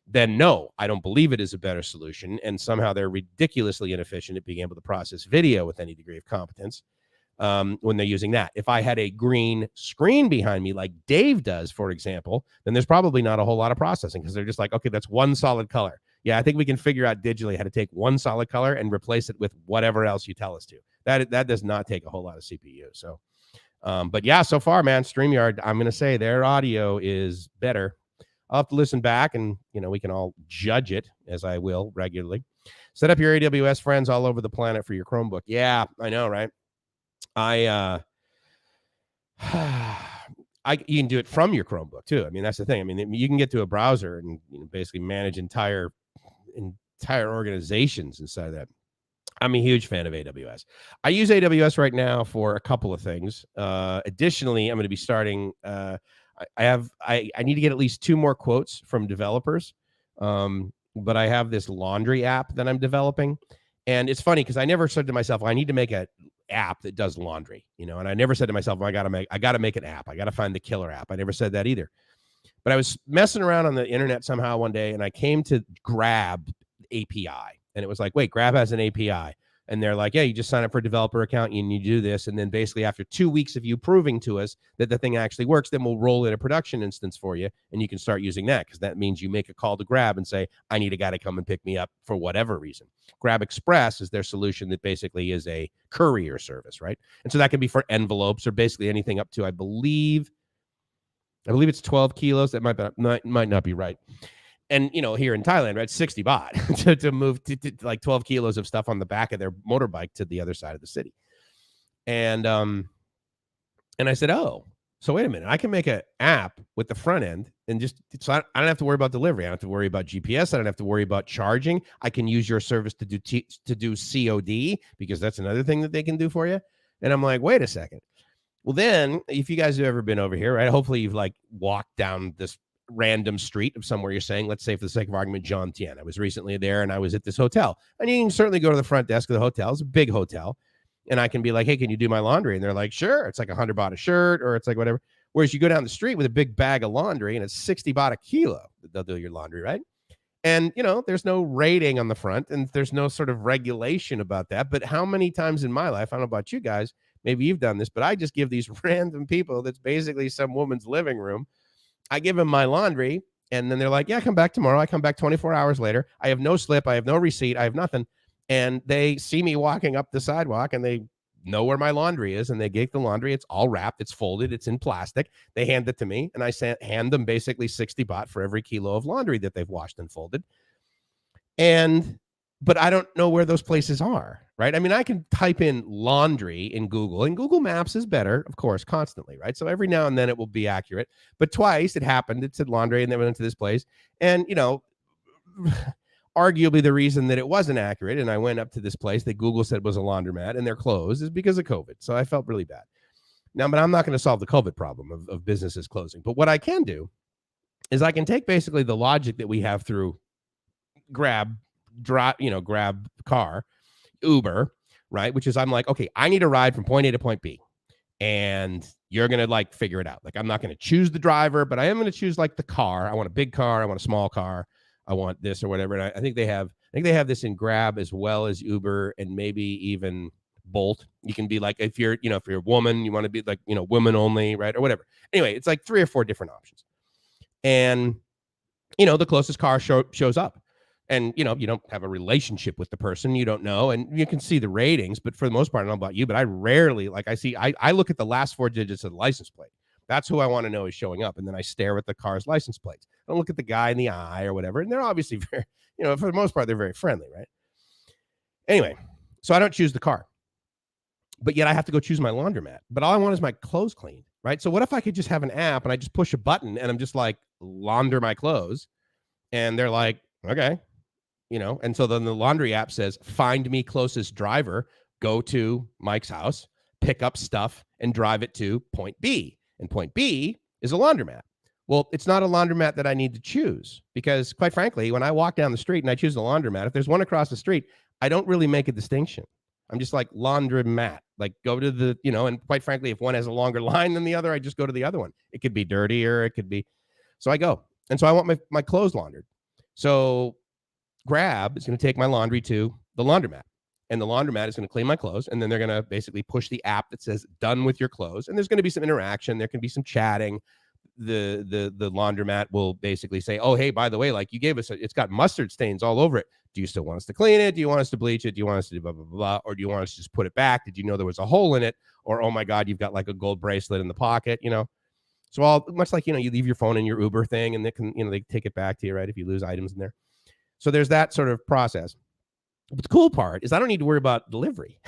then no, I don't believe it is a better solution. And somehow they're ridiculously inefficient at being able to process video with any degree of competence when they're using that. If I had a green screen behind me, like Dave does, for example, then there's probably not a whole lot of processing because they're just like, okay, that's one solid color. Yeah, I think we can figure out digitally how to take one solid color and replace it with whatever else you tell us to. That does not take a whole lot of CPU. So, but yeah, so far, man, StreamYard, I'm going to say their audio is better. I'll have to listen back and, we can all judge it, as I will regularly. Set up your AWS friends all over the planet for your Chromebook. Yeah, I know, right? You can do it from your Chromebook too. I mean, that's the thing. I mean, you can get to a browser and basically manage entire organizations inside of that. I'm a huge fan of AWS. I use AWS right now for a couple of things. Additionally, I'm going to be starting. I need to get at least 2 more quotes from developers. But I have this laundry app that I'm developing. And it's funny because I never said to myself, I need to make an app that does laundry, and I never said to myself, I got to make an app. I got to find the killer app. I never said that either. But I was messing around on the internet somehow one day and I came to Grab API. And it was like, wait, Grab has an API. And they're like, yeah, you just sign up for a developer account and you do this. And then basically after 2 weeks of you proving to us that the thing actually works, then we'll roll in a production instance for you. And you can start using that, because that means you make a call to Grab and say, I need a guy to come and pick me up for whatever reason. Grab Express is their solution that basically is a courier service, right? And so that can be for envelopes or basically anything up to, I believe it's 12 kilos. That might not be right. And, here in Thailand, right, 60 baht to move to like 12 kilos of stuff on the back of their motorbike to the other side of the city. And I said, oh, so wait a minute, I can make an app with the front end and so I don't have to worry about delivery. I don't have to worry about GPS. I don't have to worry about charging. I can use your service to do COD, because that's another thing that they can do for you. And I'm like, wait a second. Well, then if you guys have ever been over here, right, hopefully you've like walked down this random street of somewhere you're saying, let's say for the sake of argument, John Tien. I was recently there and I was at this hotel, and you can certainly go to the front desk of the hotel. It's a big hotel. And I can be like, hey, can you do my laundry? And they're like, sure. It's like 100 baht a shirt, or it's like whatever. Whereas you go down the street with a big bag of laundry and it's 60 baht a kilo, they'll do your laundry, right? And, there's no rating on the front and there's no sort of regulation about that. But how many times in my life, I don't know about you guys, maybe you've done this, but I just give these random people, that's basically some woman's living room, I give them my laundry, and then they're like, yeah, come back tomorrow. I come back 24 hours later. I have no slip. I have no receipt. I have nothing. And they see me walking up the sidewalk and they know where my laundry is, and they get the laundry. It's all wrapped. It's folded. It's in plastic. They hand it to me, and I hand them basically 60 baht for every kilo of laundry that they've washed and folded. But I don't know where those places are, right? I mean, I can type in laundry in Google, and Google Maps is better, of course, constantly, right? So every now and then it will be accurate. But twice it happened. It said laundry, and then went to this place. And, arguably the reason that it wasn't accurate, and I went up to this place that Google said was a laundromat and they're closed, is because of COVID. So I felt really bad. Now, but I'm not going to solve the COVID problem of businesses closing. But what I can do is I can take basically the logic that we have through Grab car, Uber, right? Which is, I'm like, okay, I need a ride from point A to point B, and you're going to like figure it out. Like, I'm not going to choose the driver, but I am going to choose like the car. I want a big car. I want a small car. I want this or whatever. And I think they have this in Grab as well as Uber, and maybe even Bolt. You can be like, if you're a woman, you want to be like, women only, right? Or whatever. Anyway, it's like 3 or 4 different options. And, the closest car shows up. And, you don't have a relationship with the person. You don't know. And you can see the ratings. But for the most part, I don't know about you, but I rarely, I look at the last 4 digits of the license plate. That's who I want to know is showing up. And then I stare at the car's license plates. I don't look at the guy in the eye or whatever. And they're obviously very, for the most part, they're very friendly, right? Anyway, so I don't choose the car. But yet I have to go choose my laundromat. But all I want is my clothes cleaned, right? So what if I could just have an app and I just push a button and I'm just like, launder my clothes? And they're like, okay. And so then the laundry app says, find me closest driver, go to Mike's house, pick up stuff, and drive it to point B. And point B is a laundromat. Well, it's not a laundromat that I need to choose, because quite frankly, when I walk down the street and I choose a laundromat, if there's one across the street, I don't really make a distinction. I'm just like, laundromat, like go to the, and quite frankly, if one has a longer line than the other, I just go to the other one. It could be dirtier. It could be. So I go. And so I want my clothes laundered. So Grab is going to take my laundry to the laundromat, and the laundromat is going to clean my clothes. And then they're going to basically push the app that says done with your clothes. And there's going to be some interaction. There can be some chatting. The laundromat will basically say, oh, hey, by the way, like you gave us, it's got mustard stains all over it. Do you still want us to clean it? Do you want us to bleach it? Do you want us to do blah, blah, blah, blah? Or do you want us to just put it back? Did you know there was a hole in it? Or, oh my God, you've got like a gold bracelet in the pocket, So all much like, you leave your phone in your Uber thing and they can, they take it back to you, right? If you lose items in there. So there's that sort of process. But the cool part is I don't need to worry about delivery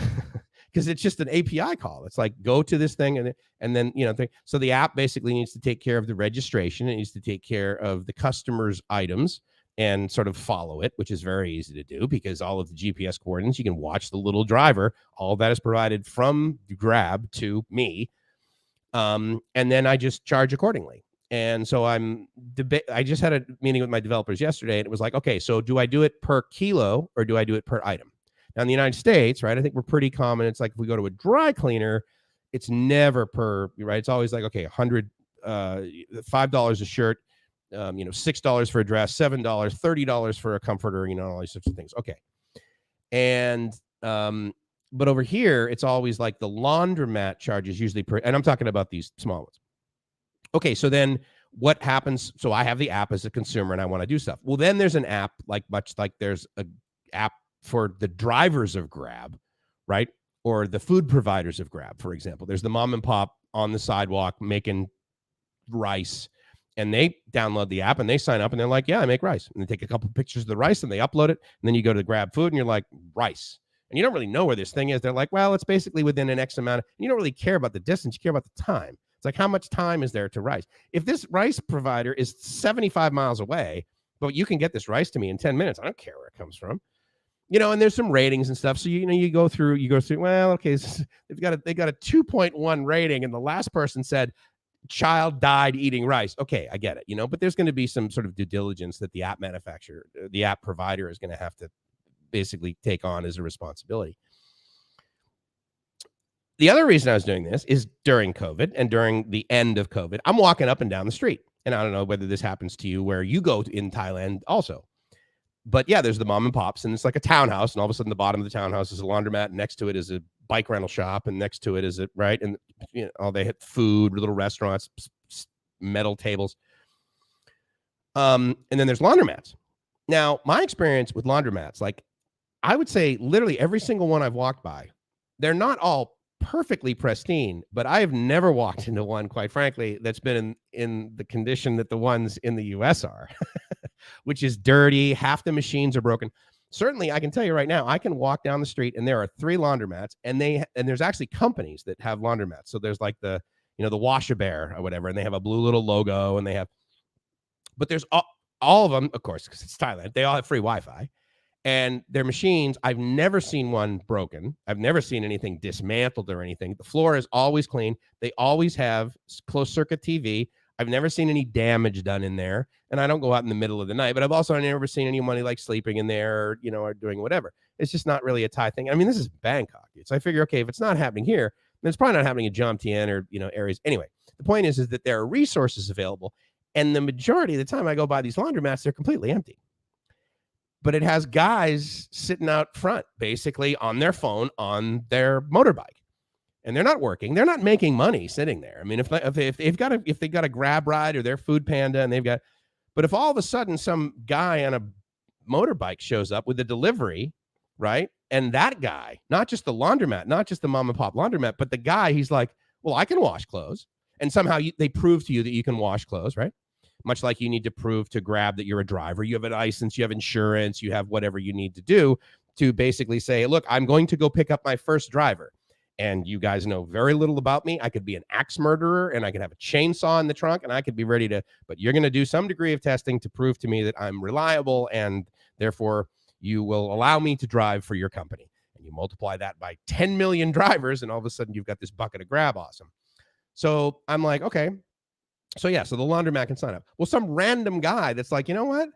because it's just an API call. It's like, go to this thing and then, so the app basically needs to take care of the registration. It needs to take care of the customer's items and sort of follow it, which is very easy to do because all of the GPS coordinates, you can watch the little driver. All of that is provided from Grab to me. And then I just charge accordingly. And so I just had a meeting with my developers yesterday, and it was like, okay, so do I do it per kilo or do I do it per item? Now in the United States, right, I think we're pretty common. It's like if we go to a dry cleaner, it's never per, right? It's always like, okay, $5 a shirt, $6 for a dress, $7, $30 for a comforter, all these sorts of things. Okay. And But over here, it's always like the laundromat charges usually per, and I'm talking about these small ones. Okay, so then what happens? So I have the app as a consumer and I want to do stuff. Well, then there's an app, like much like there's a app for the drivers of Grab, right? Or the food providers of Grab, for example. There's the mom and pop on the sidewalk making rice, and they download the app and they sign up and they're like, yeah, I make rice. And they take a couple pictures of the rice and they upload it. And then you go to the Grab food and you're like, rice. And you don't really know where this thing is. They're like, well, it's basically within an X amount. And you don't really care about the distance. You care about the time. It's like, how much time is there to rice? If this rice provider is 75 miles away, but you can get this rice to me in 10 minutes, I don't care where it comes from. And there's some ratings and stuff. So, you go through, well, okay, they got a 2.1 rating. And the last person said, child died eating rice. Okay, I get it, but there's going to be some sort of due diligence that the app manufacturer, the app provider is going to have to basically take on as a responsibility. The other reason I was doing this is during COVID and during the end of COVID, I'm walking up and down the street. And I don't know whether this happens to you where you go in Thailand also. But yeah, there's the mom and pops and it's like a townhouse. And all of a sudden the bottom of the townhouse is a laundromat. And next to it is a bike rental shop. And next to it is right. And they had food, little restaurants, metal tables. And then there's laundromats. Now, my experience with laundromats, like I would say literally every single one I've walked by, they're not all perfectly pristine, but I have never walked into one, quite frankly, that's been in the condition that the ones in the US are, which is dirty. Half the machines are broken. Certainly, I can tell you right now, I can walk down the street and there are 3 laundromats, and there's actually companies that have laundromats. So there's like the Wash-A-Bear or whatever, and they have a blue little logo, and but there's all of them, of course, because it's Thailand. They all have free Wi-Fi. And their machines, I've never seen one broken. I've never seen anything dismantled or anything. The floor is always clean. They always have closed circuit TV. I've never seen any damage done in there. And I don't go out in the middle of the night, but I've also never seen anyone like sleeping in there, or doing whatever. It's just not really a Thai thing. I mean, this is Bangkok. So I figure, okay, if it's not happening here, then it's probably not happening in Jomtien or, areas. Anyway, the point is that there are resources available. And the majority of the time I go by these laundromats, they're completely empty. But it has guys sitting out front, basically on their phone, on their motorbike, and they're not working. They're not making money sitting there. I mean, if they've got a Grab ride or their Food Panda, and but if all of a sudden some guy on a motorbike shows up with a delivery, right? And that guy, not just the laundromat, not just the mom and pop laundromat, but the guy, he's like, well, I can wash clothes, and somehow they prove to you that you can wash clothes, right? Much like you need to prove to Grab that you're a driver, you have a license, you have insurance, you have whatever you need to do to basically say, look, I'm going to go pick up my first driver. And you guys know very little about me. I could be an axe murderer and I could have a chainsaw in the trunk and I could be ready to, but you're going to do some degree of testing to prove to me that I'm reliable and therefore you will allow me to drive for your company. And you multiply that by 10 million drivers and all of a sudden you've got this bucket of Grab awesome. So I'm like, okay. So yeah, so the laundromat can sign up. Well, some random guy that's like, you know what?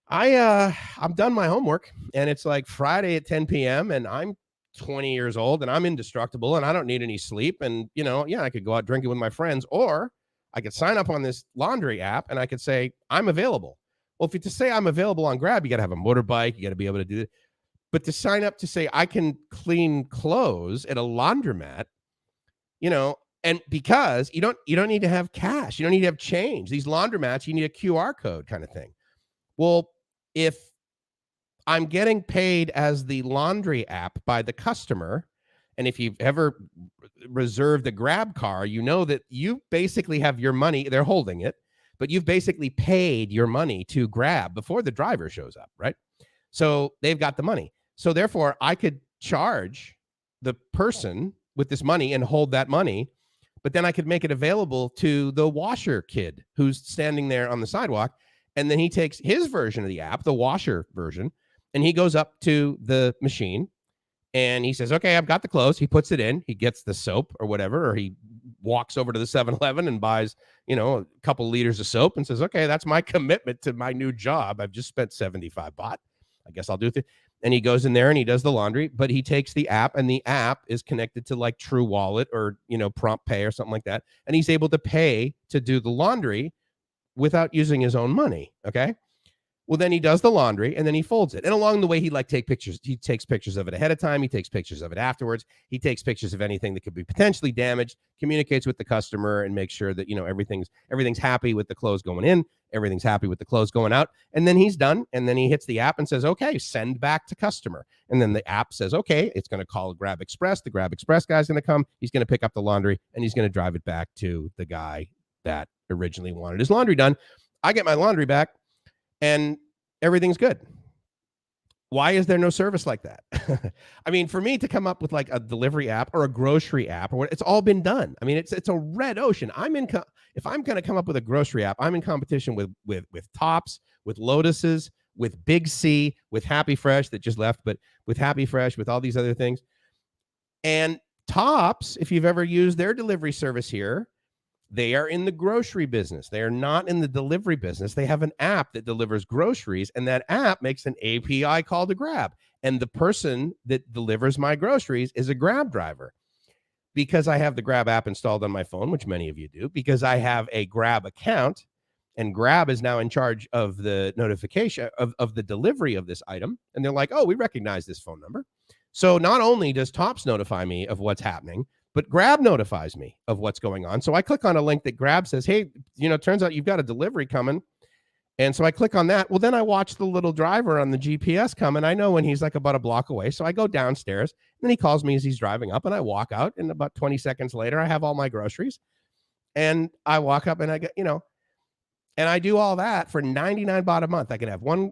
I'm done my homework and it's like Friday at 10 p.m. and I'm 20 years old and I'm indestructible and I don't need any sleep. And, I could go out drinking with my friends, or I could sign up on this laundry app and I could say, I'm available. Well, if you to say I'm available on Grab, you got to have a motorbike. You got to be able to do it. But to sign up to say I can clean clothes at a laundromat, and because you don't need to have cash, you don't need to have change. These laundromats, you need a QR code kind of thing. Well, if I'm getting paid as the laundry app by the customer, and if you've ever reserved a Grab car, you know that you basically have your money, they're holding it, but you've basically paid your money to Grab before the driver shows up, right? So they've got the money. So therefore, I could charge the person with this money and hold that money, but then I could make it available to the washer kid who's standing there on the sidewalk. And then he takes his version of the app, the washer version, and he goes up to the machine and he says, okay, I've got the clothes. He puts it in, he gets the soap or whatever, or he walks over to the 7-Eleven and buys, a couple liters of soap and says, okay, that's my commitment to my new job. I've just spent 75 baht. I guess I'll do it. And he goes in there and he does the laundry, but he takes the app and the app is connected to like True Wallet or, Prompt Pay or something like that. And he's able to pay to do the laundry without using his own money. Okay. Well, then he does the laundry and then he folds it. And along the way, he takes pictures of it ahead of time. He takes pictures of it afterwards. He takes pictures of anything that could be potentially damaged, communicates with the customer and makes sure that, everything's happy with the clothes going in. Everything's happy with the clothes going out. And then he's done. And then he hits the app and says, okay, send back to customer. And then the app says, okay, it's going to call Grab Express. The Grab Express guy's going to come. He's going to pick up the laundry and he's going to drive it back to the guy that originally wanted his laundry done. I get my laundry back and everything's good. Why is there no service like that? I mean, for me to come up with like a delivery app or a grocery app or what, it's all been done. I mean, it's a red ocean. If I'm going to come up with a grocery app, I'm in competition with Tops, with Lotuses, with Big C, with Happy Fresh that just left, but with Happy Fresh, with all these other things. And Tops, if you've ever used their delivery service here, they are in the grocery business. They are not in the delivery business. They have an app that delivers groceries, and that app makes an API call to Grab. And the person that delivers my groceries is a Grab driver. Because I have the Grab app installed on my phone, which many of you do, because I have a Grab account, and Grab is now in charge of the notification of the delivery of this item. And they're like, oh, we recognize this phone number. So not only does Tops notify me of what's happening, but Grab notifies me of what's going on. So I click on a link that Grab says, hey, turns out you've got a delivery coming. And so I click on that. Well, then I watch the little driver on the GPS come, and I know when he's like about a block away. So I go downstairs, and then he calls me as he's driving up, and I walk out, and about 20 seconds later, I have all my groceries. And I walk up and I get, and I do all that for 99 baht a month. I could have one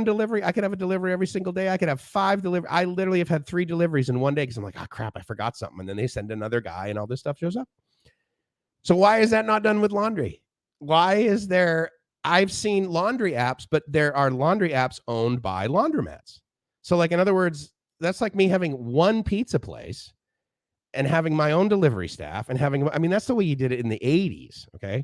delivery. I could have a delivery every single day. I could have 5 deliveries. I literally have had 3 deliveries in one day because I'm like, oh, crap, I forgot something. And then they send another guy and all this stuff shows up. So why is that not done with laundry? Why is there... I've seen laundry apps, but there are laundry apps owned by laundromats. So like, in other words, that's like me having one pizza place and having my own delivery staff and that's the way you did it in the 80s. Okay.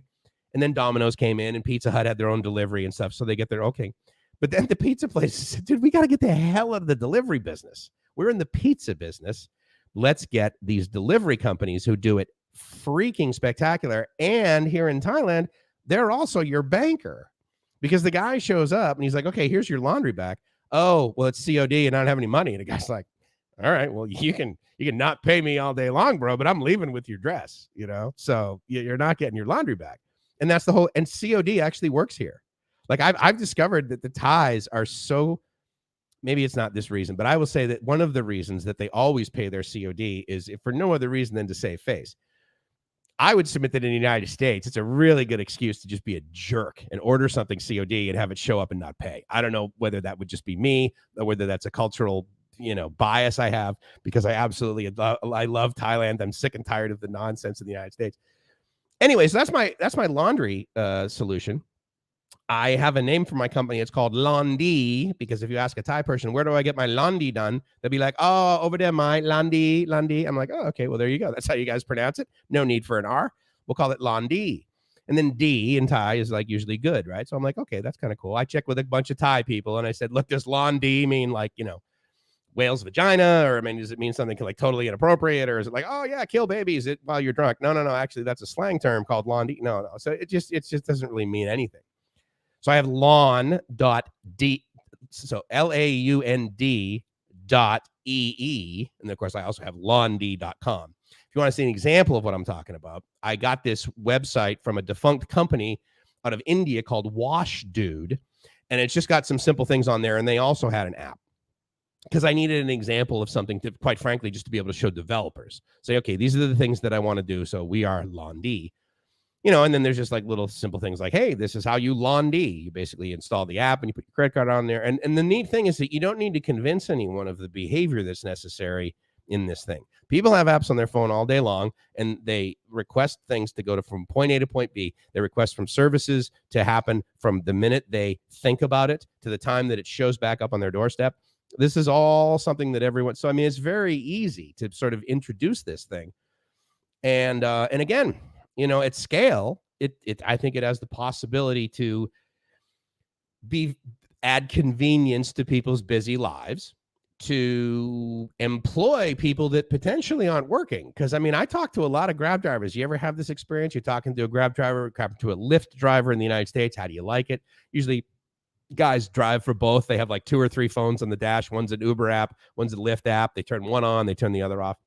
And then Domino's came in and Pizza Hut had their own delivery and stuff. So they get their, okay. But then the pizza place said, dude, we got to get the hell out of the delivery business. We're in the pizza business. Let's get these delivery companies who do it freaking spectacular. And here in Thailand, they're also your banker, because the guy shows up and he's like, okay, here's your laundry back. Oh, well, it's COD and I don't have any money. And the guy's like, all right, well, you can not pay me all day long, bro, but I'm leaving with your dress, so you're not getting your laundry back. And that's the whole, and COD actually works here. Like I've discovered that the Thais are so, maybe it's not this reason, but I will say that one of the reasons that they always pay their COD is if for no other reason than to save face. I would submit that in the United States, it's a really good excuse to just be a jerk and order something COD and have it show up and not pay. I don't know whether that would just be me or whether that's a cultural, bias I have, because I love Thailand. I'm sick and tired of the nonsense in the United States. Anyways, that's my laundry solution. I have a name for my company. It's called Londi, because if you ask a Thai person, where do I get my Londi done? They'll be like, oh, over there, my Londi. I'm like, oh, okay, well, there you go. That's how you guys pronounce it. No need for an R. We'll call it Londi. And then D in Thai is like usually good, right? So I'm like, okay, that's kind of cool. I checked with a bunch of Thai people and I said, look, does Londi mean like, whale's vagina? Or does it mean something like totally inappropriate? Or is it like, oh yeah, kill babies while you're drunk? No. Actually, that's a slang term called Londi. No. So it just doesn't really mean anything. So I have laund.d, so LAUND.EE. And of course, I also have londi.com. If you want to see an example of what I'm talking about, I got this website from a defunct company out of India called Wash Dude. And it's just got some simple things on there. And they also had an app, because I needed an example of something to, quite frankly, just to be able to show developers. Say, okay, these are the things that I want to do. So we are Londi. And then there's just like little simple things like, hey, this is how you Londi. You basically install the app and you put your credit card on there. And the neat thing is that you don't need to convince anyone of the behavior that's necessary in this thing. People have apps on their phone all day long, and they request things to go from point A to point B. They request from services to happen from the minute they think about it to the time that it shows back up on their doorstep. This is all something that everyone, so it's very easy to sort of introduce this thing. And again, at scale, I think it has the possibility to add convenience to people's busy lives, to employ people that potentially aren't working. Because I talk to a lot of Grab drivers. You ever have this experience? You're talking to a Grab driver, to a Lyft driver in the United States. How do you like it? Usually guys drive for both. They have like 2 or 3 phones on the dash. One's an Uber app, one's a Lyft app. They turn one on, they turn the other off.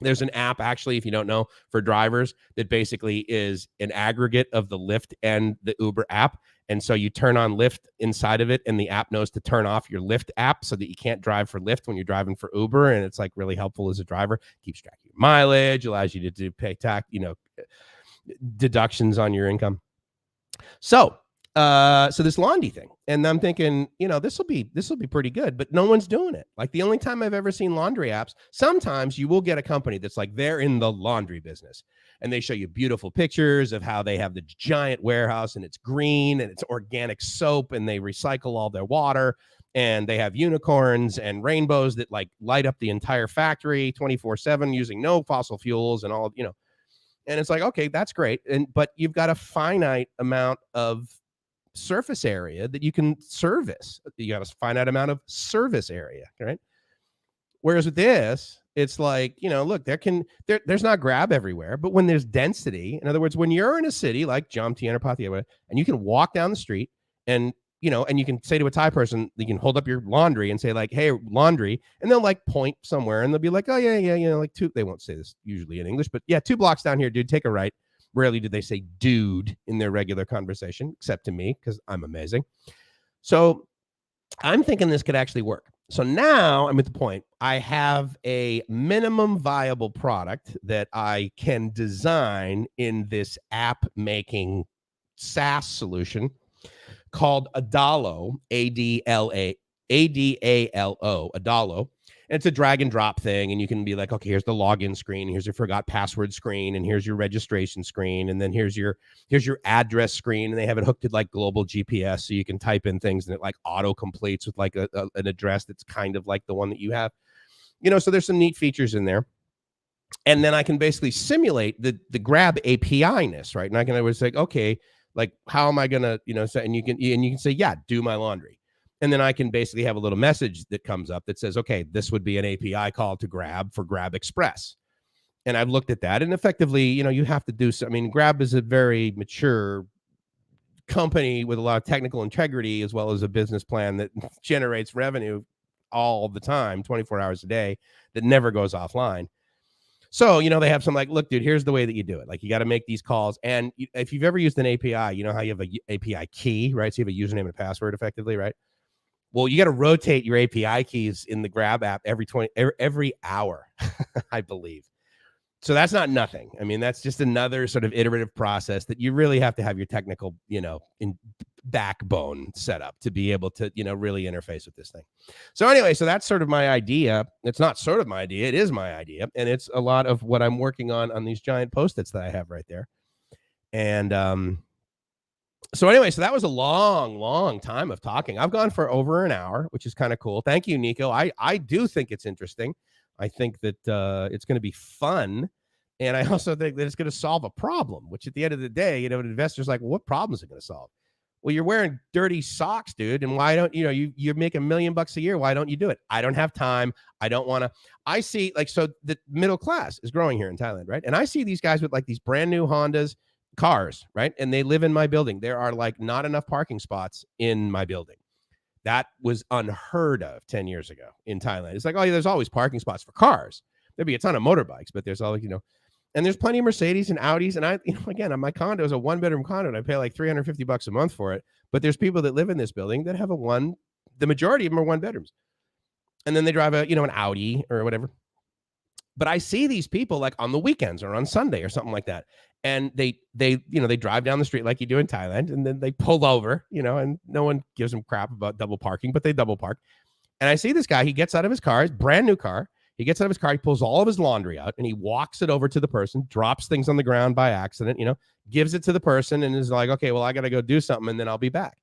There's an app, actually, if you don't know, for drivers that basically is an aggregate of the Lyft and the Uber app. And so you turn on Lyft inside of it, and the app knows to turn off your Lyft app so that you can't drive for Lyft when you're driving for Uber. And it's like really helpful as a driver. Keeps track of your mileage, allows you to pay tax, deductions on your income. So this Laundry thing, and I'm thinking, this will be pretty good, but no one's doing it. Like, the only time I've ever seen laundry apps, sometimes you will get a company that's like, they're in the laundry business, and they show you beautiful pictures of how they have the giant warehouse, and it's green, and it's organic soap, and they recycle all their water, and they have unicorns and rainbows that like light up the entire factory 24/7 using no fossil fuels and all, and it's like, okay, that's great. But you've got a finite amount of surface area that you can service. You got a finite amount of service area, right? Whereas with this, it's like, look, there's not Grab everywhere, but when there's density, in other words, when you're in a city like Jomtien or Pattaya, and you can walk down the street and and you can say to a Thai person, you can hold up your laundry and say like, hey, laundry, and they'll like point somewhere and they'll be like, oh yeah, like they won't say this usually in English, but yeah, 2 blocks down here, dude, take a right. Rarely do they say dude in their regular conversation, except to me, because I'm amazing. So I'm thinking this could actually work. So now I'm at the point, I have a minimum viable product that I can design in this app making SaaS solution called Adalo, Adalo, Adalo. And it's a drag and drop thing. And you can be like, okay, here's the login screen. Here's your forgot password screen. And here's your registration screen. And then here's your address screen. And they have it hooked to like global GPS. So you can type in things and it like auto completes with like an address that's kind of like the one that you have. So there's some neat features in there. And then I can basically simulate the Grab API-ness, right? And I can always say, okay, like, how am I going to, and you can say, yeah, do my laundry. And then I can basically have a little message that comes up that says, okay, this would be an API call to Grab for Grab Express. And I've looked at that, and effectively, you have to do so. I mean, Grab is a very mature company with a lot of technical integrity, as well as a business plan that generates revenue all the time, 24 hours a day, that never goes offline. So, they have some like, look, dude, here's the way that you do it. Like, you got to make these calls. And if you've ever used an API, you know how you have a API key, right? So you have a username and a password effectively, right? Well, you got to rotate your API keys in the Grab app every hour, I believe. So that's not nothing. I mean, that's just another sort of iterative process that you really have to have your technical, in backbone set up to be able to, really interface with this thing. So anyway, so that's sort of my idea. It's not sort of my idea. It is my idea. And it's a lot of what I'm working on these giant Post-its that I have right there. And, so anyway, so that was a long time of talking. I've gone for over an hour, which is kind of cool. Thank you, Nico. I do think it's interesting. I think that it's going to be fun. And I also think that it's going to solve a problem, which at the end of the day, an investor's like, well, what problem is it going to solve? Well, you're wearing dirty socks, dude. And why don't, you make $1 million a year. Why don't you do it? I don't have time. I don't want to. I see so the middle class is growing here in Thailand, right? And I see these guys with like these brand new Hondas, cars, right? And they live in my building. There are like not enough parking spots in my building. That was unheard of 10 years ago in Thailand. It's like, oh yeah, there's always parking spots for cars. There'd be a ton of motorbikes, but there's always, and there's plenty of Mercedes and Audis. And I, again, my condo is a 1-bedroom condo and I pay like $350 a month for it. But there's people that live in this building that have the majority of them are 1-bedrooms. And then they drive an Audi or whatever. But I see these people like on the weekends or on Sunday or something like that. And they drive down the street like you do in Thailand, and then they pull over, and no one gives them crap about double parking, but they double park. And I see this guy, he gets out of his car, his brand new car. He gets out of his car, he pulls all of his laundry out, and he walks it over to the person, drops things on the ground by accident, gives it to the person, and is like, okay, well, I got to go do something, and then I'll be back.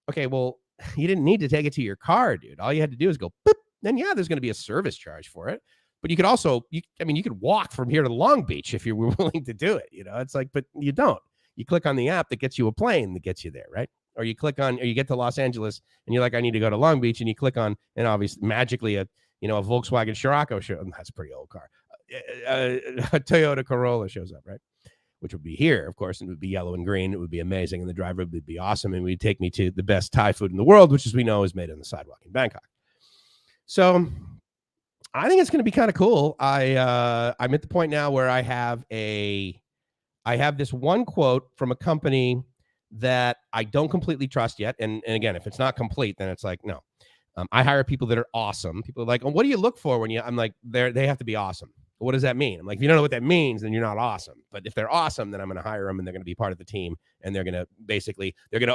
Okay, well, you didn't need to take it to your car, dude. All you had to do is go, boop. Then yeah, there's going to be a service charge for it. But you could also, you could walk from here to Long Beach if you were willing to do it. It's like, but you don't. You click on the app that gets you a plane that gets you there, right? Or you get to Los Angeles and you're like, I need to go to Long Beach, and you click on, and obviously magically a Volkswagen Scirocco show. That's a pretty old car. A Toyota Corolla shows up, right? which would be here, of course, and it would be yellow and green. It would be amazing, and the driver would be awesome, and we'd take me to the best Thai food in the world, which, as we know, is made on the sidewalk in Bangkok. So I think it's going to be kind of cool. I'm at the point now where I have this one quote from a company that I don't completely trust yet. And again, if it's not complete, then it's like, no. I hire people that are awesome. People are like, oh, what do you look for when you, I'm like, they have to be awesome. What does that mean? I'm like, if you don't know what that means, then you're not awesome. But if they're awesome, then I'm going to hire them, and they're going to be part of the team, and they're going to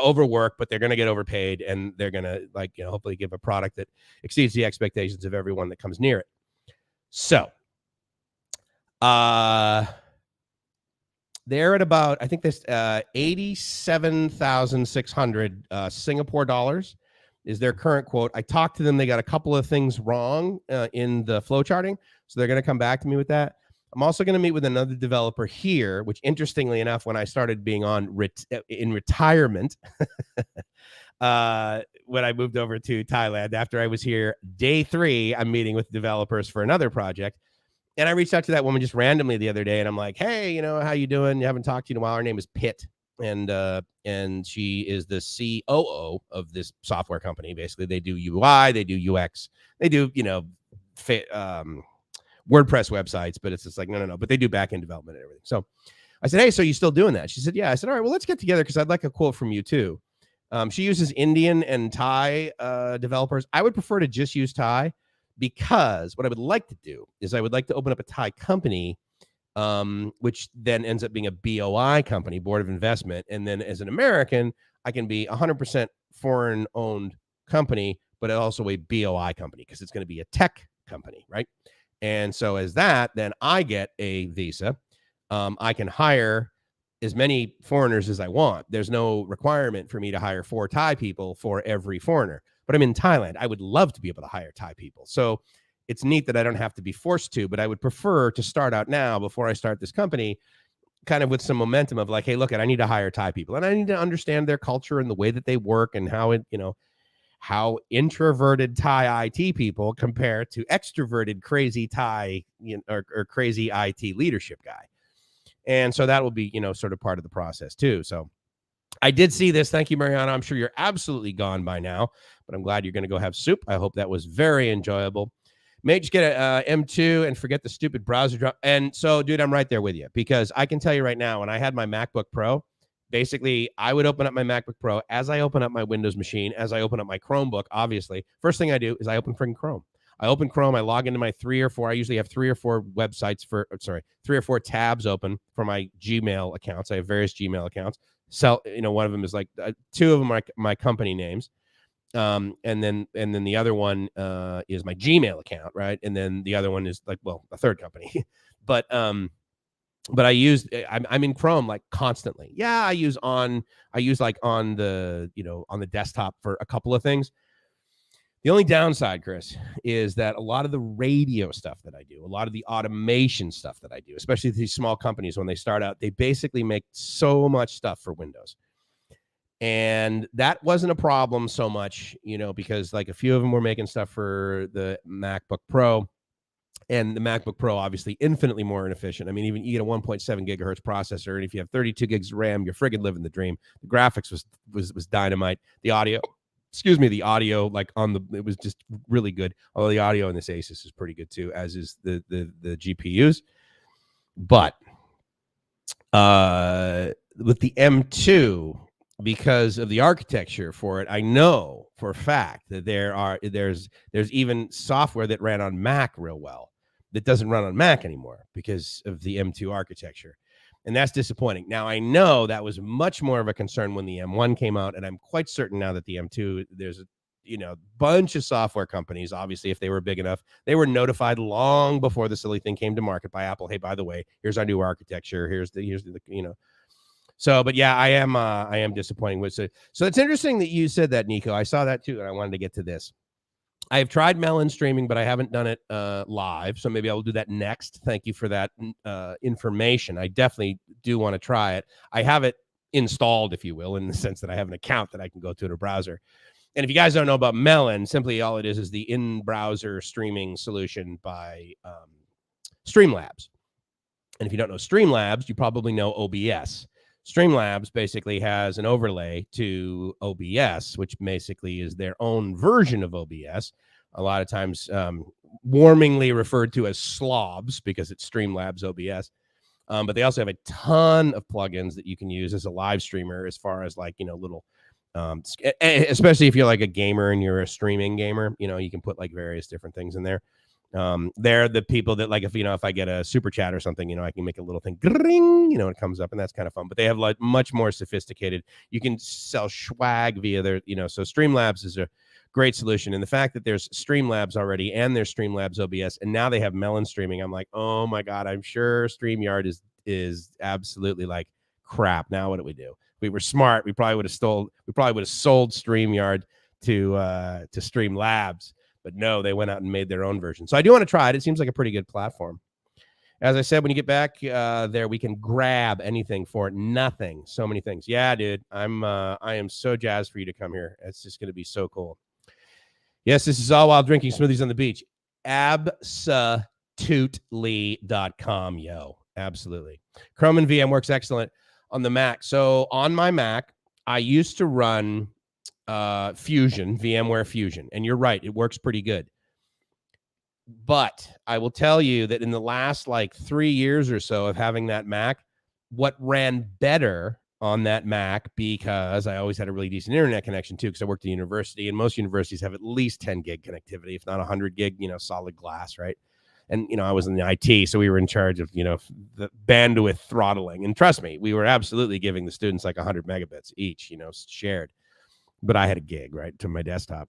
overwork, but they're going to get overpaid, and they're going to, like, hopefully give a product that exceeds the expectations of everyone that comes near it. So, they're at about, I think this 87,600 Singapore dollars is their current quote. I talked to them. They got a couple of things wrong in the flow charting, so they're going to come back to me with that. I'm also going to meet with another developer here, which, interestingly enough, when I started being in retirement, when I moved over to Thailand, after I was here day 3, I'm meeting with developers for another project. And I reached out to that woman just randomly the other day, and I'm like, hey, how you doing? You haven't talked to you in a while. Her name is Pitt. And she is the COO of this software company. Basically, they do UI, they do UX, they do, WordPress websites, but it's just like, no. But they do back-end development and everything. So I said, hey, so you still doing that? She said, yeah. I said, all right, well, let's get together, because I'd like a quote from you too. She uses Indian and Thai developers. I would prefer to just use Thai, because what I would like to do is I would like to open up a Thai company, which then ends up being a BOI company, Board of Investment. And then as an American, I can be 100% foreign-owned company, but also a BOI company, because it's going to be a tech company, right? And so as that, then I get a visa. I can hire as many foreigners as I want. There's no requirement for me to hire 4 Thai people for every foreigner. But I'm in Thailand. I would love to be able to hire Thai people. So it's neat that I don't have to be forced to, but I would prefer to start out now, before I start this company, kind of with some momentum of like, hey, look, I need to hire Thai people, and I need to understand their culture and the way that they work, and how introverted Thai IT people compare to extroverted crazy Thai or crazy IT leadership guy. And so that will be, sort of part of the process too. So I did see this. Thank you, Mariana. I'm sure you're absolutely gone by now, but I'm glad you're going to go have soup. I hope that was very enjoyable. May just get a M2 and forget the stupid browser drop. And so, dude, I'm right there with you, because I can tell you right now, when I had my MacBook Pro, basically I would open up my MacBook Pro as I open up my Windows machine, as I open up my Chromebook. Obviously, first thing I do is I open freaking Chrome. I open Chrome. I log into my 3 or 4. I usually have 3 or 4 websites 3 or 4 tabs open for my Gmail accounts. I have various Gmail accounts. So, one of them is like 2 of them are my company names. And then the other one is my Gmail account, right? And then the other one is like, well, a third company. but I'm in Chrome like constantly. Yeah, I use like on the on the desktop for a couple of things. The only downside, Chris, is that a lot of the radio stuff that I do, a lot of the automation stuff that I do, especially these small companies, when they start out, they basically make so much stuff for Windows. And that wasn't a problem so much, because like a few of them were making stuff for the MacBook Pro, and the MacBook Pro obviously infinitely more inefficient. I mean, even you get a 1.7 gigahertz processor, and if you have 32 gigs of RAM, you're friggin' living the dream. The graphics was dynamite. The audio, like it was just really good. Although the audio in this Asus is pretty good too, as is the GPUs. But with the M2, because of the architecture for it, I know for a fact that there's even software that ran on Mac real well that doesn't run on Mac anymore because of the M2 architecture. And that's disappointing. Now, I know that was much more of a concern when the M1 came out, and I'm quite certain now that the M2, there's a bunch of software companies, obviously, if they were big enough, they were notified long before the silly thing came to market by Apple. Hey, by the way, here's our new architecture. Here's the So, but yeah, I am disappointing with it. So it's interesting that you said that, Nico. I saw that too, and I wanted to get to this. I have tried Melon streaming, but I haven't done it live. So maybe I will do that next. Thank you for that information. I definitely do want to try it. I have it installed, if you will, in the sense that I have an account that I can go to in a browser. And if you guys don't know about Melon, simply all it is the in-browser streaming solution by Streamlabs. And if you don't know Streamlabs, you probably know OBS. Streamlabs basically has an overlay to OBS, which basically is their own version of OBS. A lot of times warmingly referred to as slobs because it's Streamlabs OBS. But they also have a ton of plugins that you can use as a live streamer, as far as like, little, especially if you're like a gamer and you're a streaming gamer, you can put like various different things in there. They're the people that, like, if I get a super chat or something, I can make a little thing, it comes up, and that's kind of fun. But they have like much more sophisticated. You can sell swag via their, so Streamlabs is a great solution. And the fact that there's Streamlabs already and there's Streamlabs OBS, and now they have Melon streaming, I'm like, oh my God, I'm sure StreamYard is absolutely like crap. Now what do we do? If we were smart, we probably would have sold StreamYard to Streamlabs. But no, they went out and made their own version. So I do want to try it. It seems like a pretty good platform. As I said, when you get back there, we can grab anything for it. Nothing. So many things. Yeah, dude. I am so jazzed for you to come here. It's just going to be so cool. Yes, this is all while drinking smoothies on the beach. Absolutely.com, yo. Absolutely. Chrome and VM works excellent on the Mac. So on my Mac, I used to run Fusion, VMware Fusion. And you're right, it works pretty good. But I will tell you that in the last like 3 years or so of having that Mac, what ran better on that Mac, because I always had a really decent internet connection too, because I worked at a university, and most universities have at least 10 gig connectivity, if not 100 gig, solid glass, right? And, I was in the IT, so we were in charge of, the bandwidth throttling. And trust me, we were absolutely giving the students like 100 megabits each, shared. But I had a gig, right, to my desktop.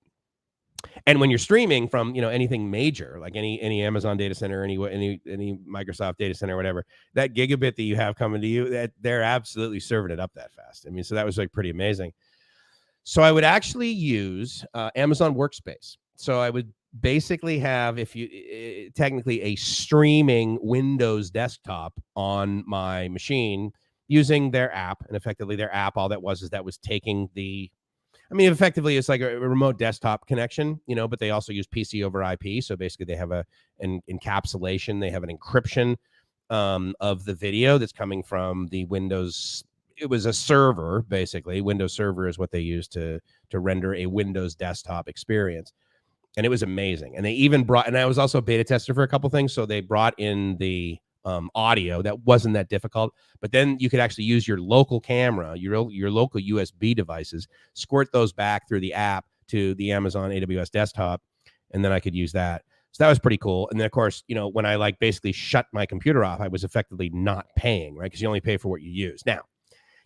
And when you're streaming from, anything major, like any Amazon data center, any Microsoft data center, whatever, that gigabit that you have coming to you, that they're absolutely serving it up that fast. I mean, so that was like pretty amazing. So I would actually use Amazon Workspace. So I would basically have, technically a streaming Windows desktop on my machine using their app. And effectively their app, all that was taking effectively it's like a remote desktop connection, but they also use PC over IP. So basically they have an encapsulation. They have an encryption of the video that's coming from the Windows. It was a server, basically. Windows Server is what they use to render a Windows desktop experience. And it was amazing. And they even and I was also a beta tester for a couple things. So they brought in the audio. That wasn't that difficult, but then you could actually use your local camera, your local USB devices, squirt those back through the app to the Amazon AWS desktop, and then I could use that. So that was pretty cool. And then of course, when I like basically shut my computer off, I was effectively not paying, right? Because you only pay for what you use. Now,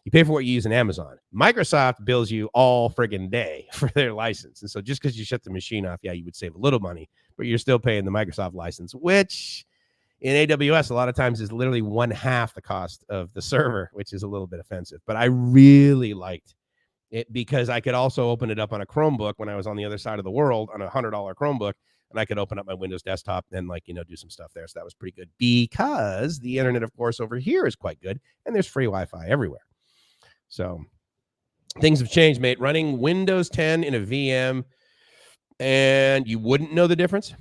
you pay for what you use in Amazon. Microsoft bills you all friggin' day for their license. And so just because you shut the machine off, yeah, you would save a little money, but you're still paying the Microsoft license, which in AWS, a lot of times is literally 1/2 the cost of the server, which is a little bit offensive. But I really liked it because I could also open it up on a Chromebook when I was on the other side of the world on a $100 Chromebook, and I could open up my Windows desktop and do some stuff there. So that was pretty good because the internet, of course, over here is quite good, and there's free Wi-Fi everywhere. So things have changed, mate. Running Windows 10 in a VM, and you wouldn't know the difference?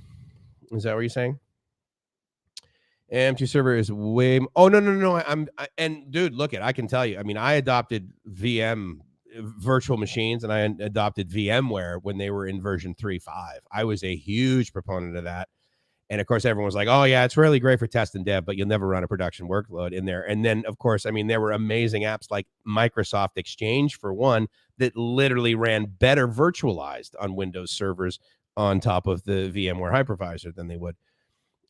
Is that what you're saying? M2 server is way. Oh, no. And dude, look I can tell you. I mean, I adopted VM virtual machines, and I adopted VMware when they were in version 3.5. I was a huge proponent of that. And of course, everyone was like, oh, yeah, it's really great for test and dev, but you'll never run a production workload in there. And then, of course, there were amazing apps like Microsoft Exchange, for one, that literally ran better virtualized on Windows servers on top of the VMware hypervisor than they would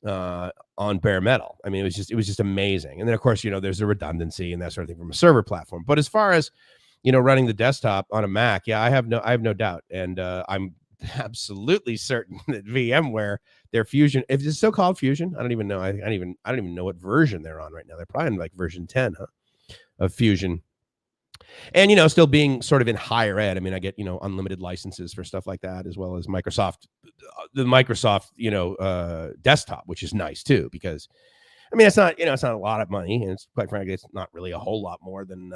on bare metal. I mean, it was just amazing. And then of course, there's a redundancy and that sort of thing from a server platform. But as far as, running the desktop on a Mac, yeah, I have no doubt. And I'm absolutely certain that VMware, their Fusion, if it's still called Fusion, I don't even know. I don't even know what version they're on right now. They're probably in like version 10 of Fusion. And, still being sort of in higher ed. I mean, I get, unlimited licenses for stuff like that, as well as the Microsoft, desktop, which is nice too, because it's not, it's not a lot of money. And it's quite frankly, it's not really a whole lot more than,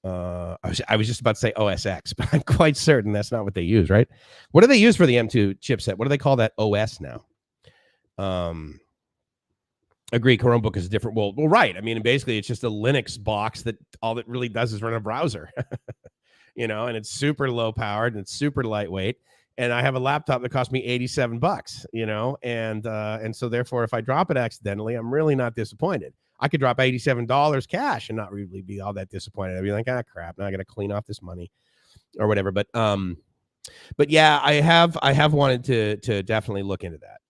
I was just about to say OS X, but I'm quite certain that's not what they use, right? What do they use for the M2 chipset? What do they call that OS now? Agree. Chromebook is different. Well, right. I mean, basically, it's just a Linux box that all it really does is run a browser, and it's super low powered and it's super lightweight. And I have a laptop that cost me $87, and so therefore, if I drop it accidentally, I'm really not disappointed. I could drop $87 cash and not really be all that disappointed. I'd be like, crap, now I got to clean off this money or whatever. But yeah, I have wanted to definitely look into that.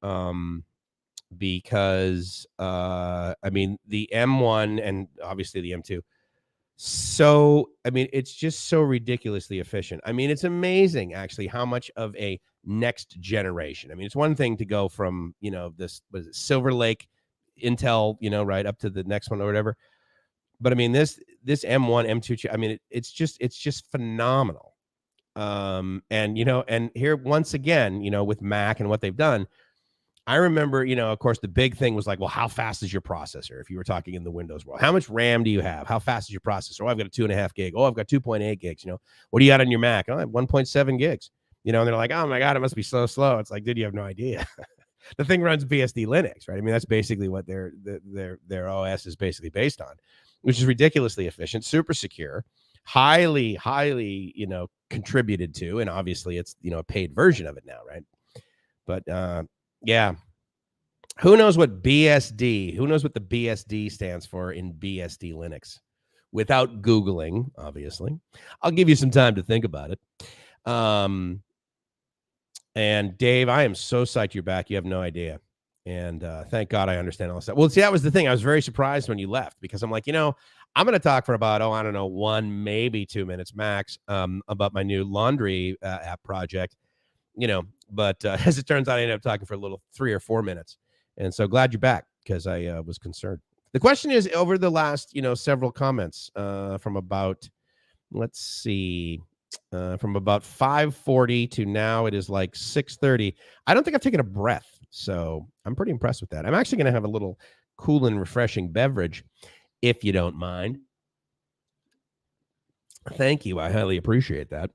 Because I mean the M1 and obviously the M2. So I mean it's just so ridiculously efficient. I mean it's amazing actually how much of a next generation. I mean it's one thing to go from this was it Silver Lake Intel right up to the next one or whatever. But I mean this M1 M2 I mean it's just phenomenal. And and here once again with Mac and what they've done. I remember, of course, the big thing was like, well, how fast is your processor? If you were talking in the Windows world, how much RAM do you have? How fast is your processor? Oh, I've got a 2.5 gig. Oh, I've got 2.8 gigs. What do you got on your Mac? Oh, I have 1.7 gigs. And they're like, oh my God, it must be so slow. It's like, dude, you have no idea. The thing runs BSD Linux, right? I mean, that's basically what their OS is basically based on, which is ridiculously efficient, super secure, highly, contributed to, and obviously it's a paid version of it now, right? But yeah. Who knows what BSD? Who knows what the BSD stands for in BSD Linux? Without Googling, obviously. I'll give you some time to think about it. And Dave, I am so psyched you're back. You have no idea. And thank God I understand all this stuff. Well, see, that was the thing. I was very surprised when you left because I'm like, I'm going to talk for about, I don't know, 1, maybe 2 minutes max about my new laundry app project. But as it turns out, I ended up talking for a little 3 or 4 minutes. And so glad you're back because I was concerned. The question is over the last, several comments from about, let's see, from about 5:40 to now it is like 6:30. I don't think I've taken a breath. So I'm pretty impressed with that. I'm actually going to have a little cool and refreshing beverage, if you don't mind. Thank you. I highly appreciate that.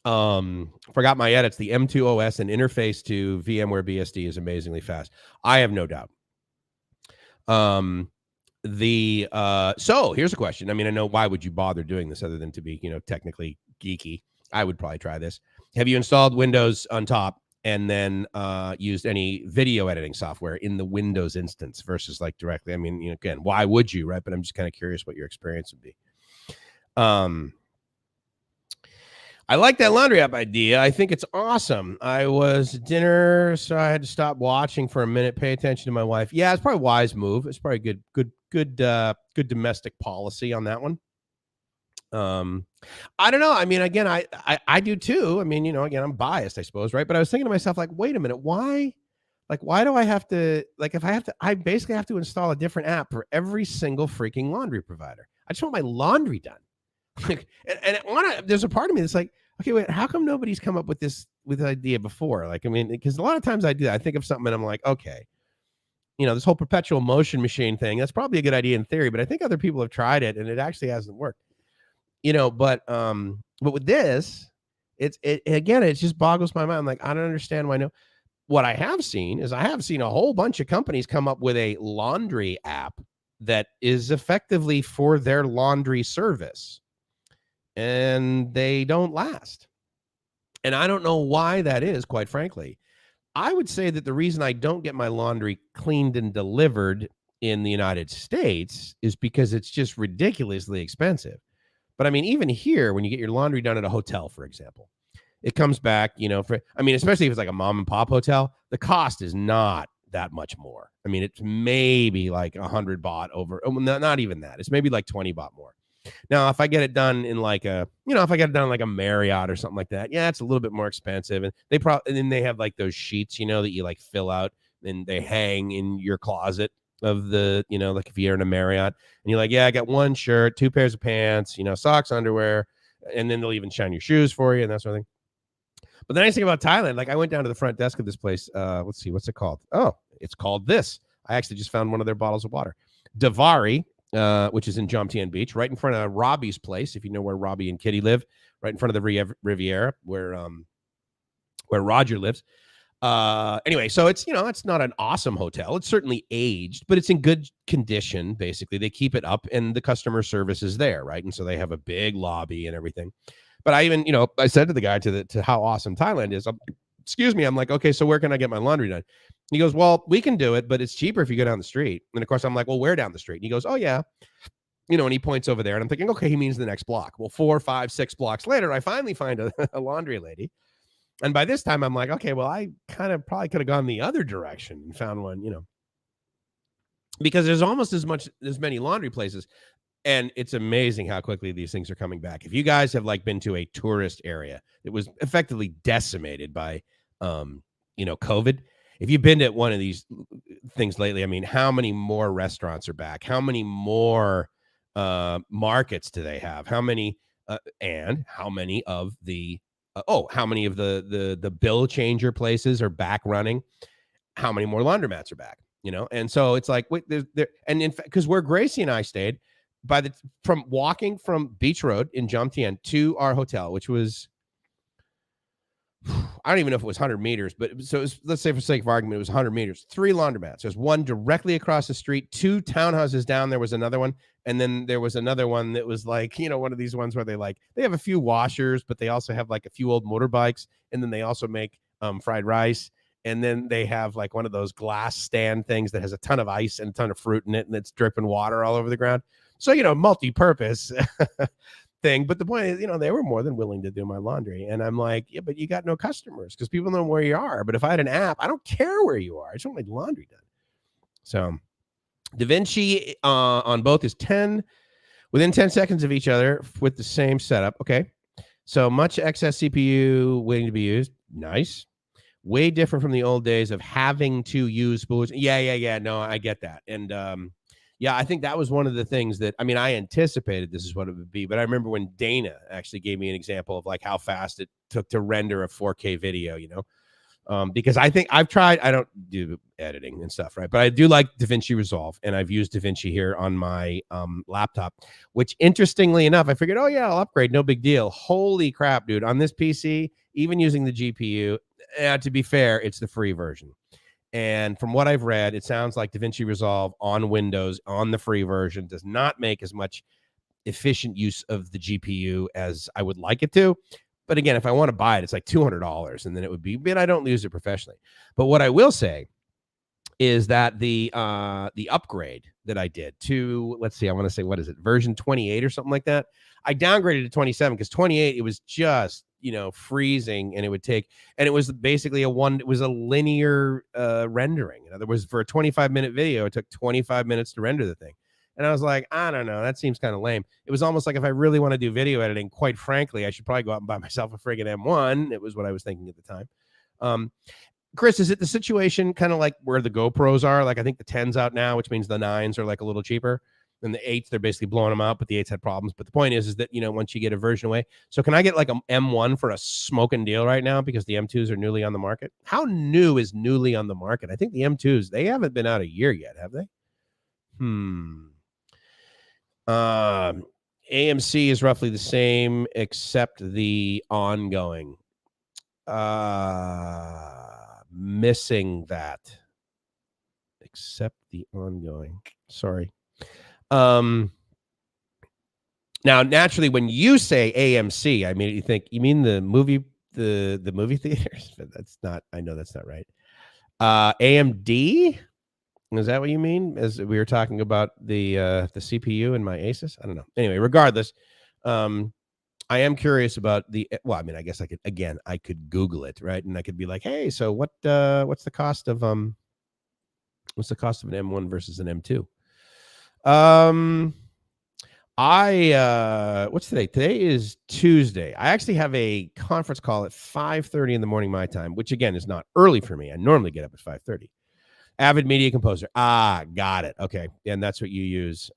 Forgot my edits. The M2 OS and interface to VMware BSD is amazingly fast. I have no doubt. So here's a question. I mean, I know why would you bother doing this other than to be, technically geeky? I would probably try this. Have you installed Windows on top and then used any video editing software in the Windows instance versus like directly? I mean, again, why would you, right? But I'm just kind of curious what your experience would be. I like that laundry app idea. I think it's awesome. I was at dinner, so I had to stop watching for a minute, pay attention to my wife. Yeah, it's probably a wise move. It's probably good domestic policy on that one. I don't know. I mean, again, I do too. I mean, again, I'm biased, I suppose, right? But I was thinking to myself, like, wait a minute, why? Like, why do I have to? Like, if I basically have to install a different app for every single freaking laundry provider. I just want my laundry done. There's a part of me that's like, okay, wait, how come nobody's come up with this idea before? Like, I mean, because a lot of times I do that. I think of something and I'm like, okay, this whole perpetual motion machine thing, that's probably a good idea in theory, but I think other people have tried it and it actually hasn't worked. But with this, it just boggles my mind. I'm like, I don't understand why no. What I have seen is a whole bunch of companies come up with a laundry app that is effectively for their laundry service. And they don't last. And I don't know why that is, quite frankly. I would say that the reason I don't get my laundry cleaned and delivered in the United States is because it's just ridiculously expensive. But I mean, even here, when you get your laundry done at a hotel, for example, it comes back, especially if it's like a mom and pop hotel, the cost is not that much more. I mean, it's maybe like 100 baht over, not even that. It's maybe like 20 baht more. Now, if I get it done in like a Marriott or something like that, yeah, it's a little bit more expensive. And then they have like those sheets, that you like fill out and they hang in your closet of the, like if you're in a Marriott and you're like, yeah, I got one shirt, 2 pairs of pants, socks, underwear, and then they'll even shine your shoes for you and that sort of thing. But the nice thing about Thailand, like I went down to the front desk of this place. Let's see, what's it called? Oh, it's called this. I actually just found one of their bottles of water. Davari, which is in Jomtien Beach, right in front of Robbie's place. If you know where Robbie and Kitty live, right in front of the Riviera, where Roger lives. Anyway, so it's, it's not an awesome hotel. It's certainly aged, but it's in good condition. Basically, they keep it up and the customer service is there, right? And so they have a big lobby and everything. But I even, I said to the guy to how awesome Thailand is. Excuse me. I'm like, okay, so where can I get my laundry done? He goes, well, we can do it, but it's cheaper if you go down the street. And of course, I'm like, well, where down the street? And he goes, oh yeah. And he points over there and I'm thinking, okay, he means the next block. Well, 4, 5, 6 blocks later, I finally find a laundry lady. And by this time, I'm like, okay, well, I kind of probably could have gone the other direction and found one, because there's almost as many laundry places. And it's amazing how quickly these things are coming back. If you guys have been to a tourist area that was effectively decimated by, COVID, if you've been to one of these things lately, I mean, how many more restaurants are back? How many more markets do they have? How many, and how many of the how many of the bill changer places are back running? How many more laundromats are back? And so it's like, wait, there, and in fact, because where Gracie and I stayed, from walking from Beach Road in Jomtien to our hotel, which was, I don't even know if it was 100 meters, but let's say for sake of argument, it was 100 meters, 3 laundromats. There's one directly across the street, 2 townhouses down. There was another one. And then there was another one that was one of these ones where they have a few washers, but they also have a few old motorbikes. And then they also make fried rice. And then they have one of those glass stand things that has a ton of ice and a ton of fruit in it. And it's dripping water all over the ground. So, multi-purpose thing. But the point is, they were more than willing to do my laundry. And I'm like, yeah, but you got no customers because people know where you are. But if I had an app, I don't care where you are. I just want my laundry done. So DaVinci on both is within 10 seconds of each other with the same setup. Okay. So much excess CPU waiting to be used. Nice. Way different from the old days of having to use spoolers. Yeah. No, I get that. And yeah, I think that was one of the things that, I anticipated this is what it would be. But I remember when Dana actually gave me an example of how fast it took to render a 4K video, because I think I've tried, I don't do editing and stuff, right? But I do like DaVinci Resolve, and I've used DaVinci here on my laptop, which interestingly enough, I figured, oh yeah, I'll upgrade, no big deal. Holy crap, dude. On this PC, even using the GPU, to be fair, it's the free version. And from what I've read, it sounds like DaVinci Resolve on Windows on the free version does not make as much efficient use of the GPU as I would like it to. But again, if I want to buy it, it's like $200, and then it would be, but I don't use it professionally. But what I will say is that the upgrade that I did to, let's see, I want to say, what is it, version 28 or something like that? I downgraded to 27 because 28, it was just, freezing, and it was basically it was a linear rendering. In other words, for a 25-minute video, it took 25 minutes to render the thing. And I was like, I don't know, that seems kind of lame. It was almost like if I really want to do video editing, quite frankly, I should probably go out and buy myself a friggin' M1. It was what I was thinking at the time. Chris, is it the situation kind of like where the GoPros are? I think the 10's out now, which means the 9s are a little cheaper. And the 8s, they're basically blowing them out, but the 8s had problems. But the point is that, once you get a version away. So can I get an M1 for a smoking deal right now because the M2s are newly on the market? How new is newly on the market? I think the M2s, they haven't been out a year yet, have they? AMC is roughly the same, except the ongoing. Missing that. Except the ongoing. Sorry. Now, naturally, when you say AMC, I immediately think you mean the movie theaters, but that's not. I know that's not right. AMD. Is that what you mean? As we were talking about the CPU in my Asus? I don't know. Anyway, regardless, I am curious about I guess I could Google it, right? And I could be like, hey, so what's the cost of an M1 versus an M2? What's today? Today is Tuesday. I actually have a conference call at 5:30 in the morning my time, which again is not early for me. I normally get up at 5:30. Avid Media Composer. Got it. Okay. And that's what you use.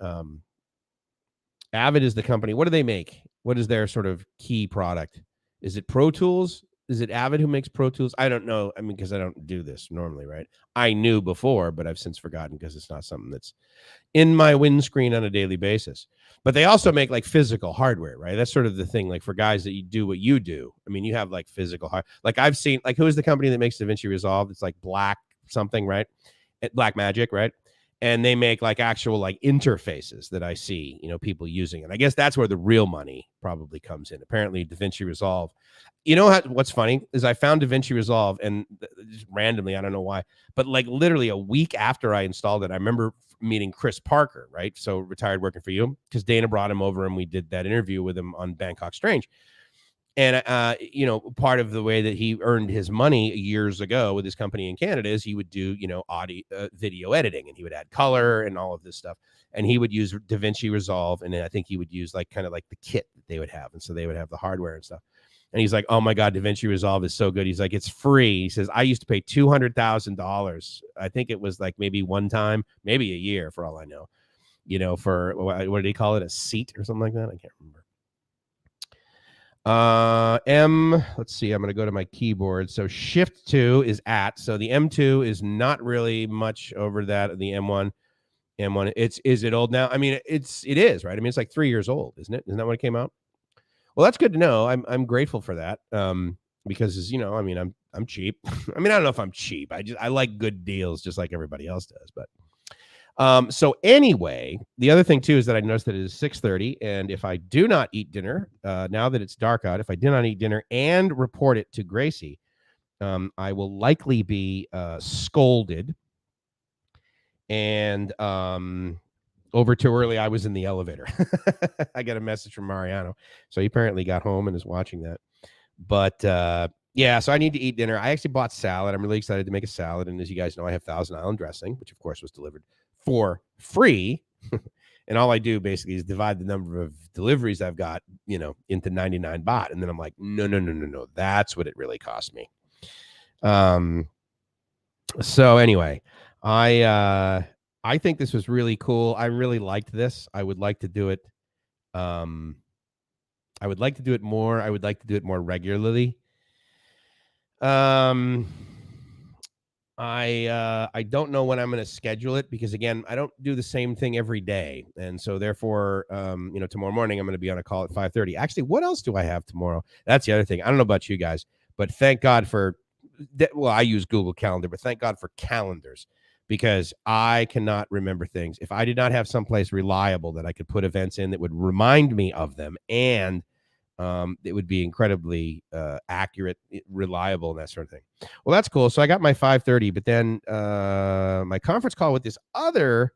Avid is the company. What do they make? What is their sort of key product? Is it Pro Tools? Is it Avid who makes Pro Tools? I don't know. Because I don't do this normally, right? I knew before, but I've since forgotten because it's not something that's in my windscreen on a daily basis. But they also make like physical hardware, right? That's sort of the thing. Like for guys that you do what you do, I mean, you have like physical hard. Like I've seen, like who is the company that makes DaVinci Resolve? It's like Black something, right? Black Magic, right? And they make like actual like interfaces that I see, people using it. I guess that's where the real money probably comes in. Apparently, DaVinci Resolve. What's funny is I found DaVinci Resolve and just randomly, I don't know why, but like literally a week after I installed it, I remember meeting Chris Parker, right? So retired working for you, because Dana brought him over and we did that interview with him on Bangkok Strange. And, part of the way that he earned his money years ago with his company in Canada is he would do, audio, video editing, and he would add color and all of this stuff. And he would use DaVinci Resolve. And then I think he would use like kind of like the kit that they would have. And so they would have the hardware and stuff. And he's like, oh my God, DaVinci Resolve is so good. He's like, it's free. He says, I used to pay $200,000. I think it was like maybe one time, maybe a year for all I know, for what did he call it? A seat or something like that. I can't remember. Let's see. I'm going to go to my keyboard. So Shift 2 is at. So the M2 is not really much over that. The M1. Is it old now? I mean, it is, right? I mean, it's like 3 years old, isn't it? Isn't that when it came out? Well, that's good to know. I'm grateful for that. Because I mean, I'm cheap. I mean, I don't know if I'm cheap. I like good deals just like everybody else does, but so anyway, the other thing too is that I noticed that it is 6:30, and if I do not eat dinner, now that it's dark out, if I do not eat dinner and report it to Gracie, I will likely be scolded. And over too early, I was in the elevator. I got a message from Mariano, so he apparently got home and is watching that. But yeah, so I need to eat dinner. I actually bought salad. I'm really excited to make a salad, and as you guys know, I have Thousand Island dressing, which of course was delivered for free. And all I do basically is divide the number of deliveries I've got, into 99 baht. And then I'm like, no. That's what it really cost me. So anyway, I think this was really cool. I really liked this. I would like to do it. I would like to do it more. I would like to do it more regularly. I don't know when I'm going to schedule it, because again, I don't do the same thing every day. And so therefore, tomorrow morning I'm going to be on a call at 5:30. Actually, what else do I have tomorrow? That's the other thing. I don't know about you guys, but thank God for well, I use Google Calendar, but thank God for calendars, because I cannot remember things. If I did not have someplace reliable that I could put events in that would remind me of them, and it would be incredibly accurate, reliable, and that sort of thing. Well, that's cool. So I got my 5:30, but then my conference call with this other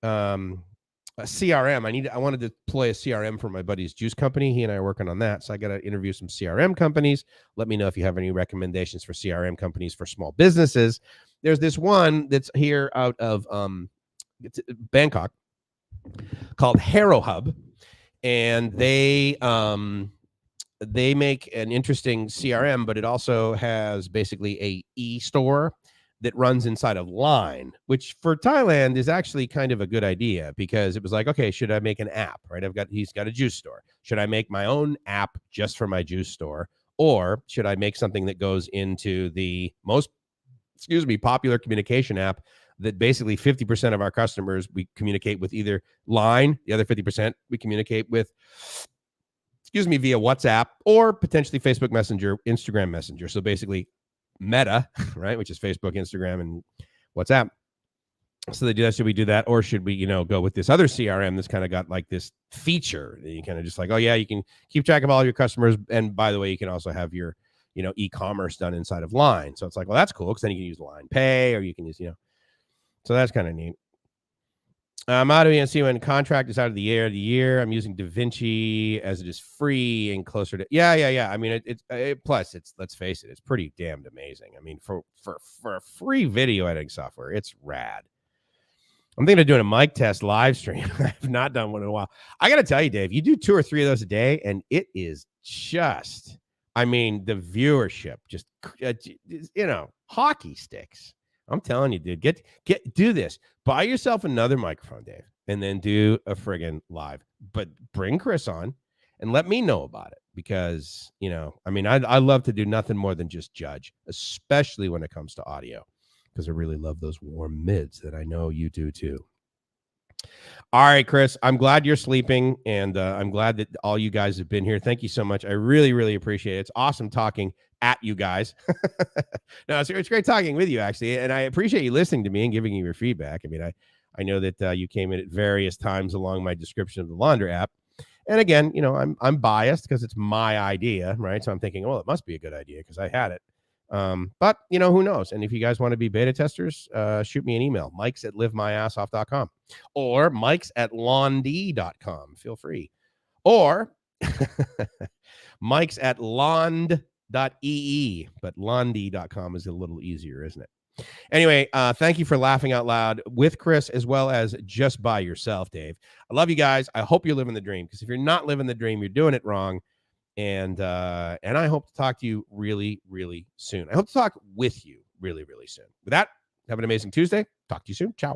CRM. I wanted to deploy a CRM for my buddy's juice company. He and I are working on that. So I got to interview some CRM companies. Let me know if you have any recommendations for CRM companies for small businesses. There's this one that's here out of Bangkok called Hero Hub. And they make an interesting CRM, but it also has basically a e-store that runs inside of Line, which for Thailand is actually kind of a good idea, because it was like, okay, should I make an app, right? He's got a juice store. Should I make my own app just for my juice store? Or should I make something that goes into the most, popular communication app that basically 50% of our customers, we communicate with either Line, the other 50% we communicate with, via WhatsApp, or potentially Facebook Messenger, Instagram Messenger. So basically Meta, right, which is Facebook, Instagram, and WhatsApp. So they do that. Should we do that? Or should we, go with this other CRM that's kind of got like this feature that you kind of just like, oh yeah, you can keep track of all your customers. And by the way, you can also have your, e-commerce done inside of Line. So it's like, well, that's cool, because then you can use Line Pay, or you can use, so that's kind of neat. I'm out of ENC when contract is out of the year. I'm using DaVinci as it is free and closer to. Yeah. I mean, plus it's, let's face it, it's pretty damned amazing. I mean, for free video editing software, it's rad. I'm thinking of doing a mic test live stream. I've not done one in a while. I got to tell you, Dave, you do 2 or 3 of those a day, and it is just, I mean, the viewership just, hockey sticks. I'm telling you, dude, do this. Buy yourself another microphone, Dave, and then do a friggin' live. But bring Chris on and let me know about it, because, I mean, I love to do nothing more than just judge, especially when it comes to audio, because I really love those warm mids that I know you do too. All right, Chris, I'm glad you're sleeping, and I'm glad that all you guys have been here. Thank you so much. I really, really appreciate it. It's awesome talking at you guys. No, it's great talking with you, actually, and I appreciate you listening to me and giving me your feedback. I mean, I know that you came in at various times along my description of the Laundry app. And again, I'm biased because it's my idea, right? So I'm thinking, well, it must be a good idea because I had it. But who knows? And if you guys want to be beta testers, shoot me an email, mikes@livemyassoff.com or mikes@lawnd.com. Feel free. Or mikes@lawnd.ee, but lawnd.com is a little easier, isn't it? Anyway, thank you for laughing out loud with Chris as well as just by yourself, Dave. I love you guys. I hope you're living the dream, because if you're not living the dream, you're doing it wrong. And I hope to talk to you really, really soon. I hope to talk with you really, really soon. With that, have an amazing Tuesday. Talk to you soon. Ciao.